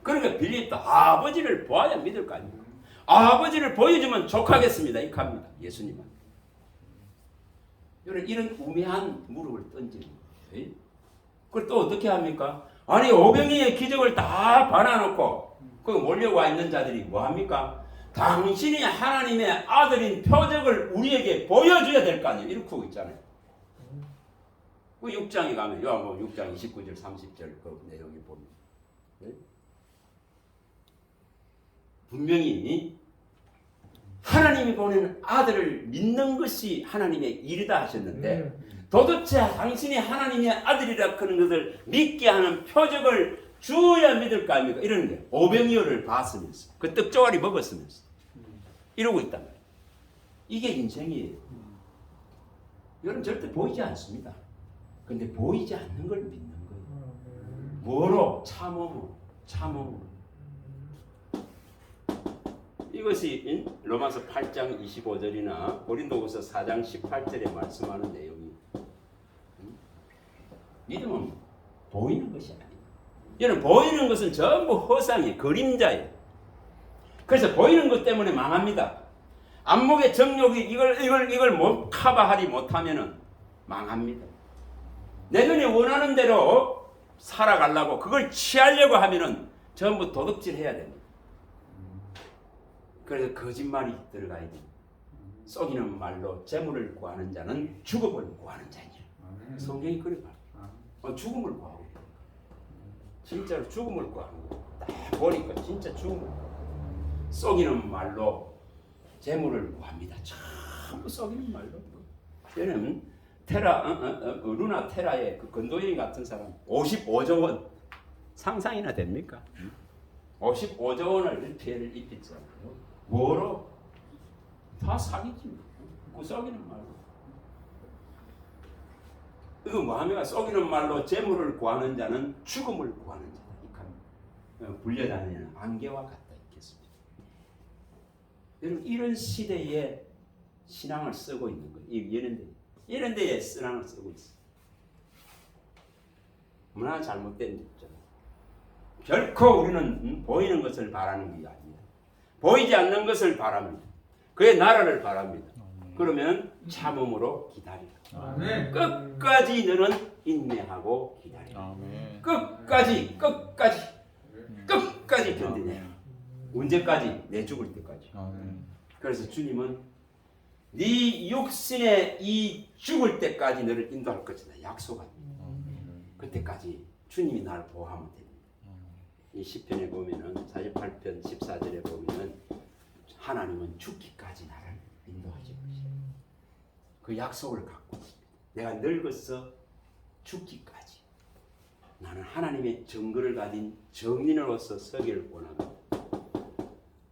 그러니까 빌립도 아버지를 보아야 믿을 거 아닙니까? 아버지를 보여주면 족하겠습니다. 이렇게 합니다. 예수님은. 이런 우매한 무릎을 던지는 거예요. 그걸 또 어떻게 합니까? 아니 오병이의 기적을 다 받아놓고 거기 몰려와 있는 자들이 뭐합니까? 당신이 하나님의 아들인 표적을 우리에게 보여줘야 될 거 아니에요. 이렇게 하고 있잖아요. 그 6장에 가면 요한복음 6장 29절 30절 그 내용이 보면 네? 분명히 하나님이 보내는 아들을 믿는 것이 하나님의 일이다 하셨는데 도대체 당신이 하나님의 아들이라 하는 것을 믿게 하는 표적을 주어야 믿을 거 아닙니까? 이러는 게 오병이어를 봤으면서 그 떡조가리 먹었으면서 이러고 있단 말이에요. 이게 인생이에요. 이건 절대 보이지 않습니다. 근데 보이지 않는 걸 믿는 거예요. 뭐로? 참음으로. 이것이 로마서 8장 25절이나 고린도후서 4장 18절에 말씀하는 내용이 믿음은 보이는 것이 아니에요. 이는 보이는 것은 전부 허상이에요. 그림자예요. 그래서 보이는 것 때문에 망합니다. 안목의 정욕이 이걸 못 커버하지 못하면은 망합니다. 내 눈이 원하는 대로 살아가려고 그걸 취하려고 하면은 전부 도둑질 해야 됩니다. 그래서 거짓말이 들어가야 됩니다. 속이는 말로 재물을 구하는 자는 죽음을 구하는 자니라. 성경이 그래 봐. 죽음을 구하고 진짜로 죽음을 구하는 거. 딱 보니까 진짜 죽음을 구하고 속이는 말로 재물을 구합니다. 전부 속이는 말로. 얘는 루나 테라의 그 건도인 같은 사람 55조 원 상상이나 됩니까? 55조 원을 피해를 입혔잖아요. 뭐로? 다 사기지. 그 속이는 말로. 이거 뭐하면 속이는 말로 재물을 구하는 자는 죽음을 구하는 자다. 불려다니는 안개와 같다 있겠습니다. 여러분 이런 시대에 신앙을 쓰고 있는 거예요. 이런 데에 신앙을 쓰고 있어. 얼마나 잘못된 일이잖아요. 결코 우리는 보이는 것을 바라는 게 아닙니다. 보이지 않는 것을 바랍니다. 그의 나라를 바랍니다. 그러면 참음으로 기다리라. 아멘. 끝까지 너는 인내하고 기다리라. 아멘. 끝까지 견디네. 언제까지? 내 죽을 때까지. 아멘. 그래서 주님은 네 육신의 이 죽을 때까지 너를 인도할 것이다. 약속합니다. 그때까지 주님이 나를 보호하면 됩니다. 이 시편에 보면은 48편 14절에 보면은 하나님은 죽기까지 나를 인도하실 것이다. 그 약속을 갖고 있습니다. 내가 늙어서 죽기까지 나는 하나님의 증거를 가진 정인으로서 서기를 원합니다.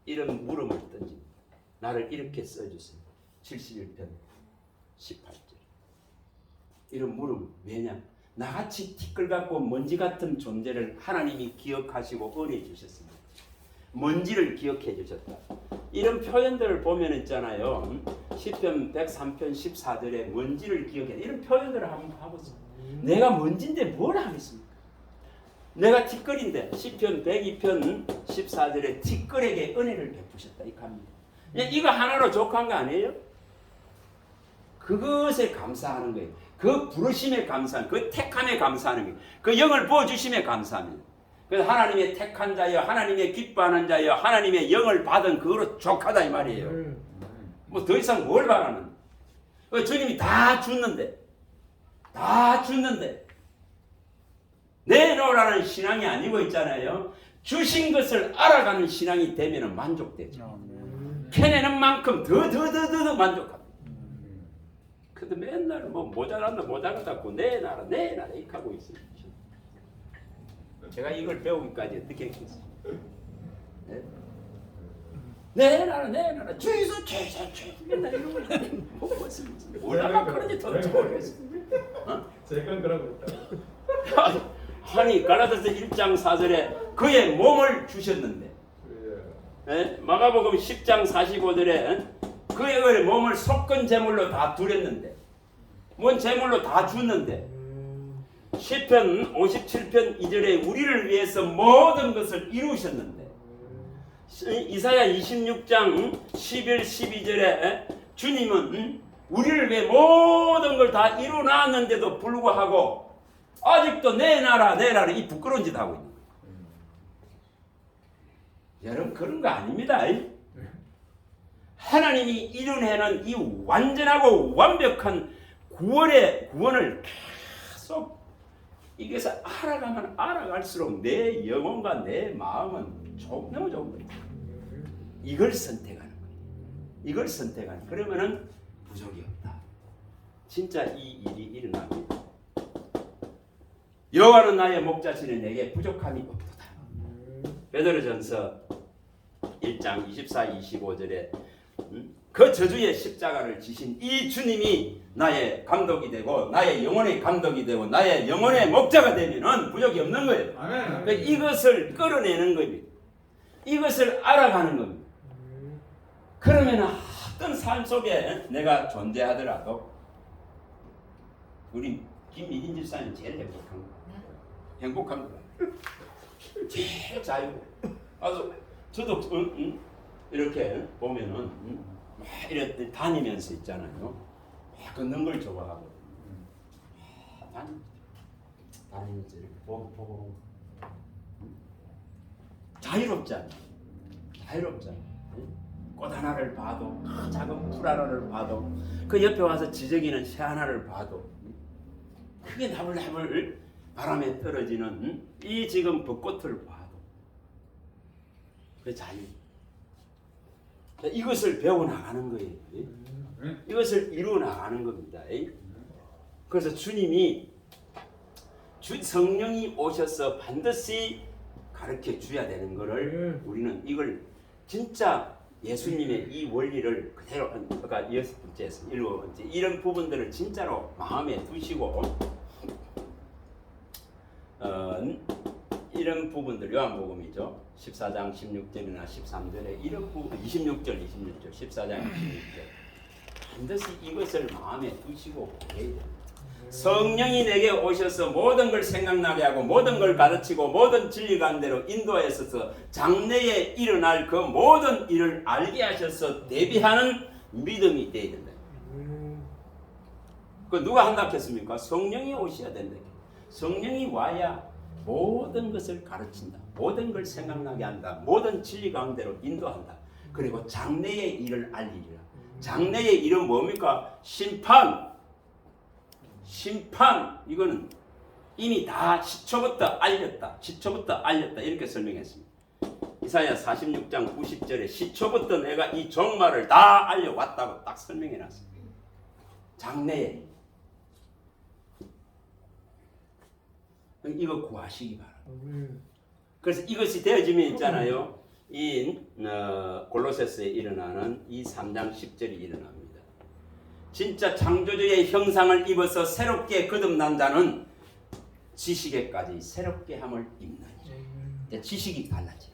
이런 물음을 던집니다. 나를 이렇게 써주세요. 71편 18절. 이런 물음 왜냐? 나같이 티끌 같고 먼지 같은 존재를 하나님이 기억하시고 은혜 주셨습니다. 먼지를 기억해 주셨다. 이런 표현들을 보면 있잖아요. 시편 103편 14절에 먼지를 기억해. 이런 표현들을 한번 봐보세요. 내가 먼지인데 뭘 하겠습니까? 내가 티끌인데 시편 102편 14절에 티끌에게 은혜를 베푸셨다. 이 갑니다. 이거 하나로 족한 거 아니에요? 그것에 감사하는 거예요. 그 부르심에 감사하는, 그 택함에 감사하는 거예요. 그 영을 부어주심에 감사합니다. 그래서 하나님의 택한 자여, 하나님의 기뻐하는 자여, 하나님의 영을 받은 그거로 족하다 이 말이에요. 뭐 더 이상 뭘 바라는? 주님이 다 줬는데 내놓으라는 신앙이 아니고 있잖아요. 주신 것을 알아가는 신앙이 되면 만족되죠. 캐내는 만큼 더 만족합니다. 근데 맨날 뭐 모자라다고 내 나라 이렇게 하고 있어요. 제가 이걸 배우기까지 어떻게 했겠어요? 네? 내 나라 주의소 최소 맨날 이런 걸 보고 있습니다. 올라가 그러지 더 모르겠습니다. 제가 그러고 있다. 아니 갈라디아서 1장 4절에 그의 몸을 주셨는데 마가복음 10장 45절에 그의 몸을 속건 제물로 다 드렸는데 뭔 제물로 다 줬는데 시편 57편 2절에 우리를 위해서 모든 것을 이루셨는데 이사야 26장 11, 12절에 주님은 우리를 위해 모든 걸 다 이루놨는데도 불구하고 아직도 내 나라 이 부끄러운 짓 하고 있는 거예요. 여러분 그런 거 아닙니다. 하나님이 이룬해는 이 완전하고 완벽한 구원을 계속 이게서 알아가면 알아갈수록 내 영혼과 내 마음은 너무 좋은 거예요. 이걸 선택하는 거예요. 그러면은 부족이 없다. 진짜 이 일이 일어납니다. 여호와는 나의 목자시니 내게 부족함이 없도다. 베드로전서 1장 24, 25절에 그 저주의 십자가를 지신 이 주님이 나의 감독이 되고 나의 영혼의 감독이 되고 나의 영혼의 목자가 되면은 부족이 없는 거예요. 그러니까 이것을 끌어내는 겁니다. 이것을 알아가는 겁니다. 그러면 어떤 삶 속에 내가 존재하더라도 우리 김미진 집사님 제일 행복한 거예요. 제일 자유고. 저도 이렇게 보면은 막 이렇게 다니면서 있잖아요. 막 걷는 걸 좋아하거든요. 다니면서 이렇게 보고 자유롭잖아요. 꽃 하나를 봐도 작은 풀 하나를 봐도 그 옆에 와서 지저귀는 새 하나를 봐도 크게 나불나불 바람에 떨어지는 이 지금 벚꽃을 봐도 그 자유. 이것을 배워나가는 거예요. 이것을 이루어나가는 겁니다. 그래서 주님이 성령이 오셔서 반드시 가르쳐 줘야 되는 것을 우리는 이걸 진짜 예수님의 이 원리를 그대로 아까 6번째에서 7번째 이런 부분들을 진짜로 마음에 두시고 이런 부분들 요한복음이죠. 14장 16절이나 13절에 이런 부분 26절 14장 26절 반드시 이것을 마음에 두시고 보게 됩니다. 성령이 내게 오셔서 모든 걸 생각나게 하고 모든 걸 가르치고 모든 진리 가운데로 인도하셔서 장래에 일어날 그 모든 일을 알게 하셔서 대비하는 믿음이 되어야 된다. 그 누가 한다 했습니까? 성령이 오셔야 된다. 성령이 와야 모든 것을 가르친다. 모든 걸 생각나게 한다. 모든 진리 가운데로 인도한다. 그리고 장래의 일을 알리리라. 장래의 일은 뭡니까? 심판. 이거는 이미 다 시초부터 알렸다. 이렇게 설명했습니다. 이사야 46장 90절에 시초부터 내가 이 종말을 다 알려왔다고 딱 설명해놨습니다. 장래의 일. 이거 구하시기 바랍니다. 그래서 이것이 되어지면 있잖아요. 이 골로새서에 일어나는 이 3장 10절이 일어납니다. 진짜 창조주의 형상을 입어서 새롭게 거듭난 자는 지식에까지 새롭게 함을 입나니라. 지식이 달라져요.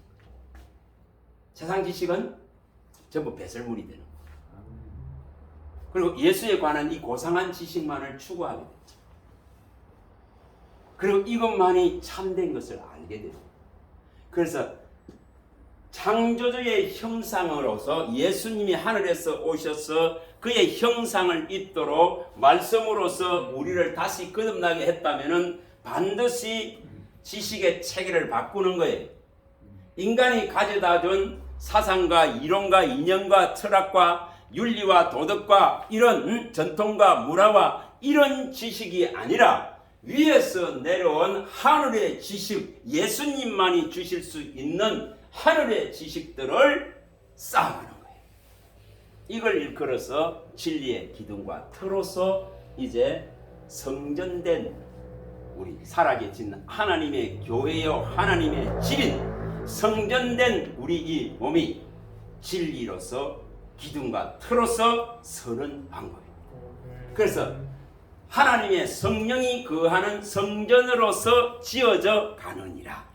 세상 지식은 전부 배설물이 되는 거예요. 그리고 예수에 관한 이 고상한 지식만을 추구하게 되죠. 그리고 이것만이 참된 것을 알게 됩니다. 그래서 창조주의 형상으로서 예수님이 하늘에서 오셔서 그의 형상을 잇도록 말씀으로서 우리를 다시 거듭나게 했다면은 반드시 지식의 체계를 바꾸는 거예요. 인간이 가져다 준 사상과 이론과 이념과 철학과 윤리와 도덕과 이런 전통과 문화와 이런 지식이 아니라 위에서 내려온 하늘의 지식, 예수님만이 주실 수 있는 하늘의 지식들을 쌓아가는 거예요. 이걸 일컬어서 진리의 기둥과 터로서 이제 성전된 우리 살아계신 하나님의 교회요 하나님의 집인 성전된 우리 이 몸이 진리로서 기둥과 터로서 서는 방법입니다. 그래서 하나님의 성령이 거하는 성전으로서 지어져 가느니라.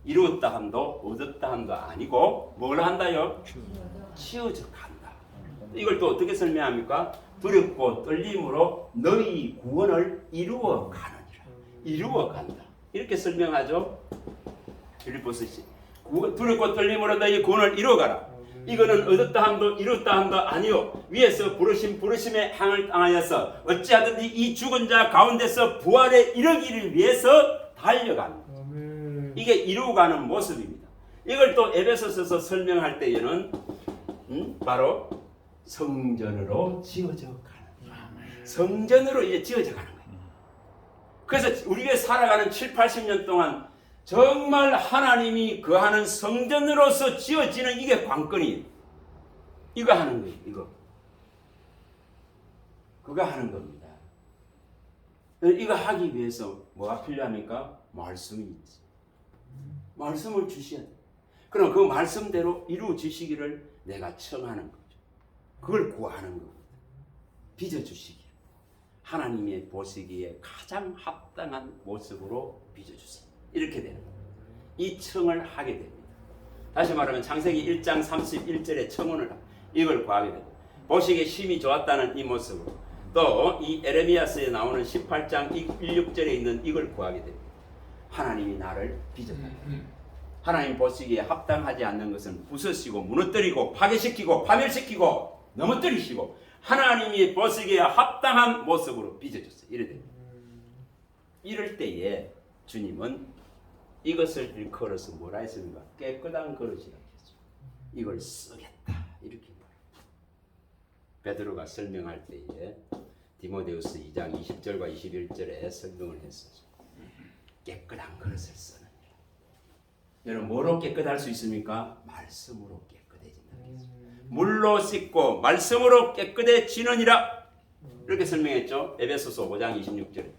이루었다 함도 얻었다 함도 아니고 뭘 한다요? 지어져 간다. 이걸 또 어떻게 설명합니까? 두렵고 떨림으로 너희 구원을 이루어 가느니라. 이루어 간다. 이렇게 설명하죠. 빌립보서 두렵고 떨림으로 너희 구원을 이루어 가라. 이거는 얻었다 함도 이뤘다 함도 아니요 위에서 부르심에 향을 당하여서 어찌하든지 이 죽은 자 가운데서 부활에 이르기를 위해서 달려간다. 이게 이루어가는 모습입니다. 이걸 또 에베소서에서 설명할 때에는 바로 성전으로 지어져 가는 성전으로 이제 지어져 가는 거예요. 그래서 우리가 살아가는 7, 80년 동안 정말 하나님이 거하는 성전으로서 지어지는 이게 관건이에요. 이거 하는 거예요. 그거 하는 겁니다. 이거 하기 위해서 뭐가 필요합니까? 말씀이 있지. 말씀을 주셔야 돼요. 그럼 그 말씀대로 이루어지시기를 내가 청하는 거죠. 그걸 구하는 겁니다. 빚어주시기를. 하나님의 보시기에 가장 합당한 모습으로 빚어주세요. 이렇게 되는 거예요. 이 청을 하게 됩니다. 다시 말하면 창세기 1장 31절의 청혼을 이걸 구하게 됩니다. 보시기에 심히 좋았다는 이 모습으로 또 이 에레미야서에 나오는 18장 16절에 있는 이걸 구하게 됩니다. 하나님이 나를 빚었다. 하나님 보시기에 합당하지 않는 것은 부수시고 무너뜨리고 파괴시키고 파멸시키고 넘어뜨리시고 하나님이 보시기에 합당한 모습으로 빚어줬어요. 이래 됩니다. 이럴 때에 주님은 이것을 일컬어서 뭐라 했습니까? 깨끗한 그릇이라고 했죠. 이걸 쓰겠다. 이렇게 말합니다. 베드로가 설명할 때에 디모데후서 2장 20절과 21절에 설명을 했었죠. 깨끗한 그릇을 쓰느니라. 여러분 뭐로 깨끗할 수 있습니까? 말씀으로 깨끗해진다. 물로 씻고 말씀으로 깨끗해지느니라. 이렇게 설명했죠. 에베소서 5장 26절에.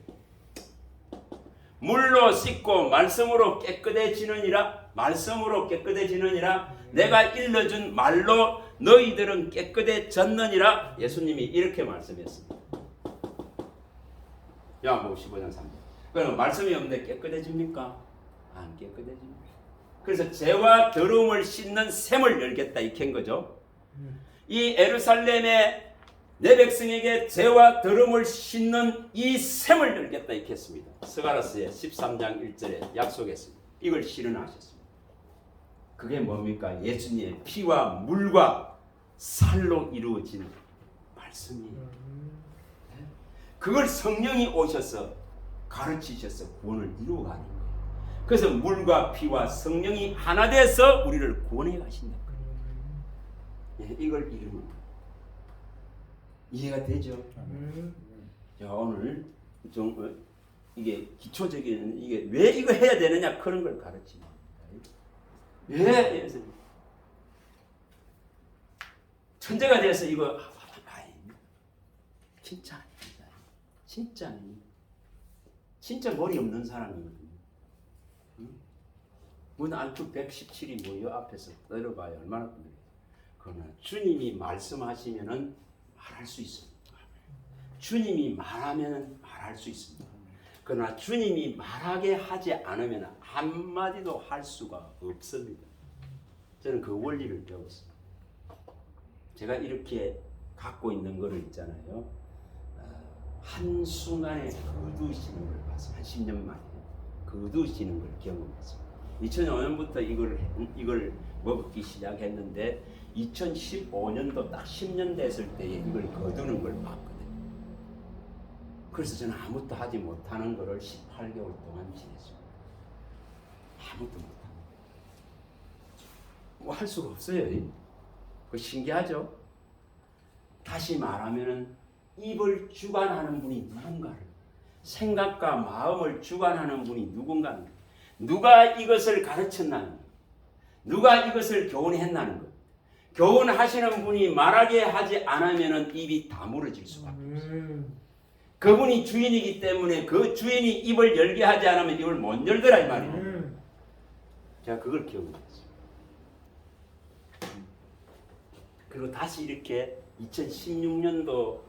물로 씻고 말씀으로 깨끗해지느니라. 내가 일러준 말로 너희들은 깨끗해졌느니라. 예수님이 이렇게 말씀했습니다. 요한복음 15장 3절. 그럼 말씀이 없는데 깨끗해집니까? 안 깨끗해집니다. 그래서 죄와 더러움을 씻는 샘을 열겠다 이캔 거죠. 이 예루살렘의 내 백성에게 죄와 더러움을 씻는 이 셈을 들겠다 이렇게 했습니다. 스가랴서의 13장 1절에 약속했습니다. 이걸 실현하셨습니다. 그게 뭡니까? 예수님의 피와 물과 살로 이루어진 말씀이에요. 그걸 성령이 오셔서 가르치셔서 구원을 이루어가는 거예요. 그래서 물과 피와 성령이 하나 돼서 우리를 구원해 가신다. 이걸 이루는 거예요. 이해가 되죠? 자, 오늘 좀 이게 기초적인 이게 왜 이거 해야 되느냐 그런 걸 가르치는 겁니다. 왜 천재가 돼서 이거 진짜 아닙니다. 진짜 아닙니다. 진짜 머리 없는 사람이거든요. 문 IQ 117이 뭐요 앞에서 들어봐요. 얼마나 힘들어요. 그러나 주님이 말씀하시면은 말할 수 있습니다. 주님이 말하면 말할 수 있습니다. 그러나 주님이 말하게 하지 않으면 한마디도 할 수가 없습니다. 저는 그 원리를 배웠습니다. 제가 이렇게 갖고 있는 거를 있잖아요. 한순간에 거두시는 걸 봤어요. 한 10년 만에 거두시는 걸 경험했습니다. 2005년부터 이걸 먹기 시작했는데 2015년도 딱 10년 됐을 때에 이걸 거두는 걸 봤거든요. 그래서 저는 아무것도 하지 못하는 거를 18개월 동안 지냈습니다. 아무것도 못하는 뭐 할 수가 없어요. 그 신기하죠? 다시 말하면은 입을 주관하는 분이 누군가를, 생각과 마음을 주관하는 분이 누군가는, 누가 이것을 가르쳤나는 것, 누가 이것을 교훈했나는 것, 교훈하시는 분이 말하게 하지 않으면 입이 다물어질 수밖에 없어요. 그분이 주인이기 때문에 그 주인이 입을 열게 하지 않으면 입을 못 열더라 이 말이에요. 제가 그걸 기억했어요. 그리고 다시 이렇게 2016년도부터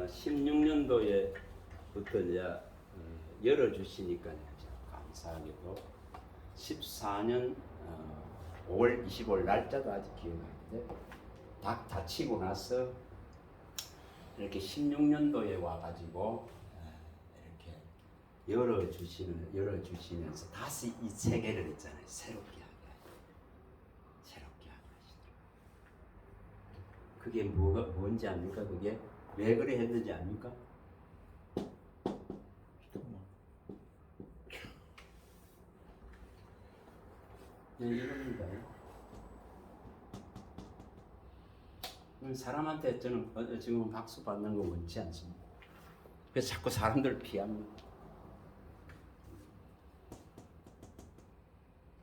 16년도에부터 이제 열어주시니까 감사하게도 14년 5월 25일 날짜도 아직 기억나는데 딱 다치고 나서 이렇게 16년도에 와가지고 이렇게 열어주시면서 다시 이 세계를 있잖아요. 새롭게 하게 하시더라고요. 그게 뭔지 압니까? 그게 왜 그래 했는지 압니까? 네, 이겁니다. 사람한테 저는 지금 박수 받는 거 원치 않습니다. 그래서 자꾸 사람들 피합니다.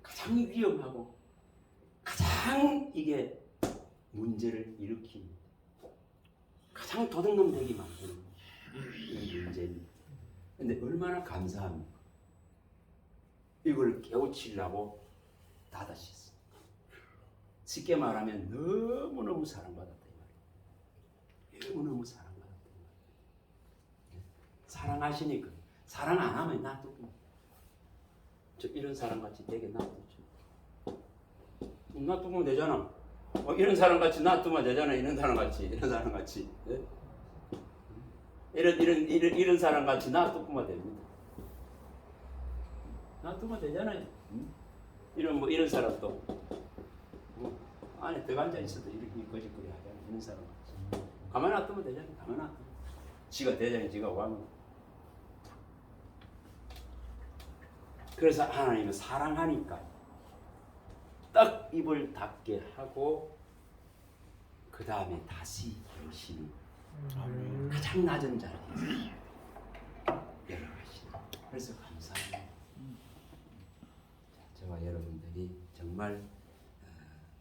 가장 위험하고 가장 이게 문제를 일으킵니다. 가장 도둑놈 되기 만드는 이런 문제입니다. 근데 얼마나 감사합니까? 이걸 깨우치려고 닫아셨어요. 쉽게 말하면 너무너무 사랑받았다 이 말이에요. 너무너무 사랑받았다 이 말이에요. 사랑하시니까 사랑 안 하면 놔두고 저 이런 사람같이 되게 놔두죠. 놔두면 되잖아. 이런 사람같이 놔두면 되잖아. 이런 사람같이 네? 이런 사람같이 놔두면 됩니다. 놔두면 되잖아요. 이런 사람도 안에 들어가 앉아 있어도 이렇게 거짓거리 하잖아. 이런 사람 가만 놔두면 되잖아. 가만 놔두면 지가 대장이 지가 왕. 그래서 하나님은 사랑하니까 딱 입을 닫게 하고 그 다음에 다시 여시는 가장 낮은 자리에서 열어가시는. 그래서 감사합니다. 저와 여러분들이 정말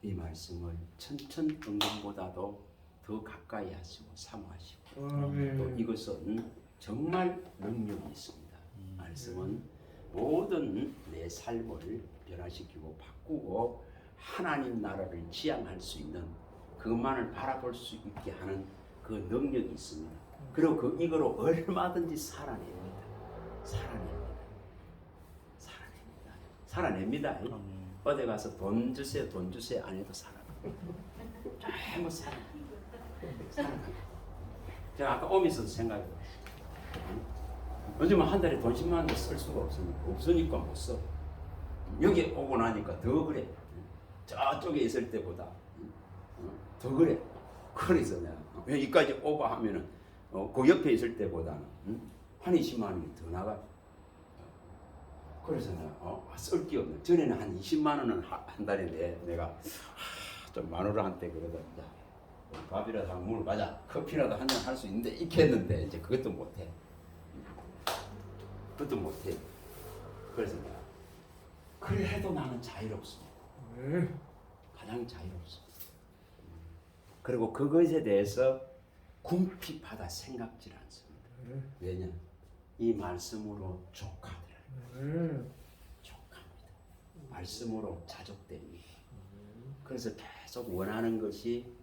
이 말씀을 천천임금보다도 더 가까이 하시고 사모하시고 또 이것은 정말 능력이 있습니다. 말씀은 모든 내 삶을 변화시키고 바꾸고 하나님 나라를 지향할 수 있는 그것만을 바라볼 수 있게 하는 그 능력이 있습니다. 그리고 이거로 얼마든지 살아냅니다. 어디 가서 돈 주세요 안 해도 살아요. 전부 살아갑니다. 제가 아까 오면서도 생각해요. 요즘은 한 달에 돈 10만 원도 쓸 수가 없으니까 못 써. 여기 오고 나니까 더 그래. 저쪽에 있을 때보다 더 그래. 그래서 내가 여기까지 오버하면은 그 옆에 있을 때보다는 한 20만 원이 더 나가. 그래서 내가 쓸 게 없네. 전에는 한 20만 원은 한 달에 내가 좀 마누라한테 그러다 밥이라도 한 먹으러 가자. 커피라도 한 잔 할 수 있는데 이렇게 했는데 이제 그것도 못해. 그것도 못해. 그래서 내가 그래 해도 나는 자유롭습니다. 가장 자유롭습니다. 그리고 그것에 대해서 궁핍하다 생각질 않습니다. 왜냐? 이 말씀으로 족하더라. 족합니다. 말씀으로 자족됩니다. 그래서 계속 원하는 것이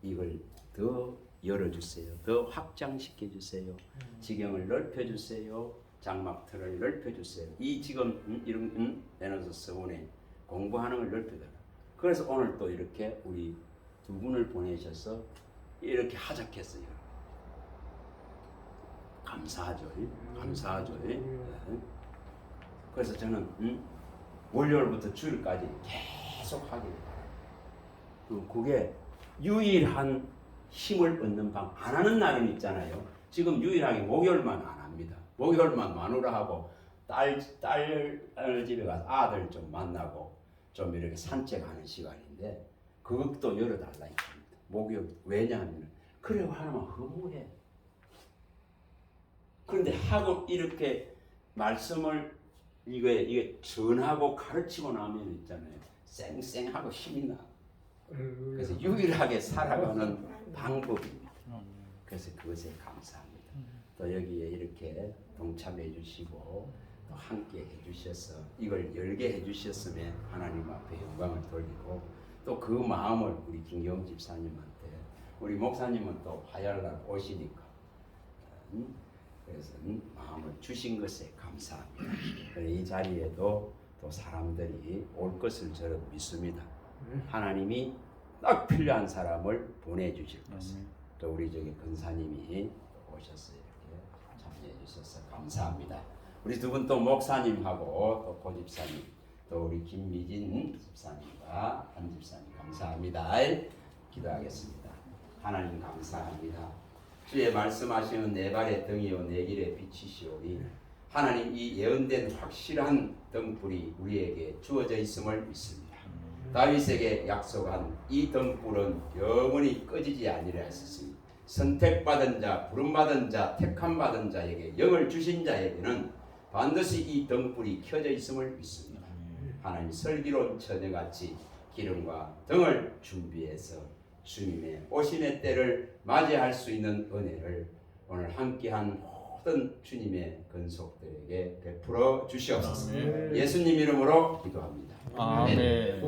이걸 더 열어주세요. 더 확장시켜 주세요. 지경을 넓혀 주세요. 장막틀을 넓혀 주세요. 이 지금 이런 내놓아서 서원에 공부하는 걸 넓혀달라. 그래서 오늘 또 이렇게 우리 두 분을 보내셔서 이렇게 하작했어요. 감사하죠. 감사하죠. 그래서 저는 월요일부터 주일까지 계속 하길 바라요. 그게 유일한 힘을 얻는 방. 안 하는 날은 있잖아요. 지금 유일하게 목요일만 안 합니다. 목요일만 마누라하고 딸 집에 가서 아들 좀 만나고 좀 이렇게 산책하는 시간인데 그것도 열어달라 이겁니다. 목요일. 왜냐하면 그래 하나만 허무해. 그런데 하고 이렇게 말씀을 이게 전하고 가르치고 나면 있잖아요. 쌩쌩하고 힘이 나. 그래서 유일하게 살아가는 방법입니다. 그래서 그것에 감사합니다. 또 여기에 이렇게 동참해 주시고 또 함께 해 주셔서 이걸 열게 해 주셨으면 하나님 앞에 영광을 돌리고 또 그 마음을 우리 김경 집사님한테 우리 목사님은 또 화요일날 오시니까 그래서 마음을 주신 것에 감사합니다. 이 자리에도 또 사람들이 올 것을 저는 믿습니다. 하나님이 딱 필요한 사람을 보내주실 것을. 또 우리 저기 근사님이 오셨어요. 이렇게 참여해 주셔서 감사합니다. 우리 두 분 또 목사님하고 또 고집사님 또 우리 김미진 집사님과 한 집사님 감사합니다. 기도하겠습니다. 하나님 감사합니다. 주의 말씀하시는 내 발의 등이요 내 길의 빛이시오니 하나님 이 예언된 확실한 등불이 우리에게 주어져 있음을 믿습니다. 다윗에게 약속한 이 등불은 영원히 꺼지지 아니라 했었습니다. 선택받은 자, 부름받은 자, 택함받은 자에게 영을 주신 자에게는 반드시 이 등불이 켜져 있음을 믿습니다. 하나님 설기로운 처녀같이 기름과 등을 준비해서 주님의 오심의 때를 맞이할 수 있는 은혜를 오늘 함께한 모든 주님의 근속들에게 베풀어 주시옵소서. 예수님 이름으로 기도합니다. 아멘.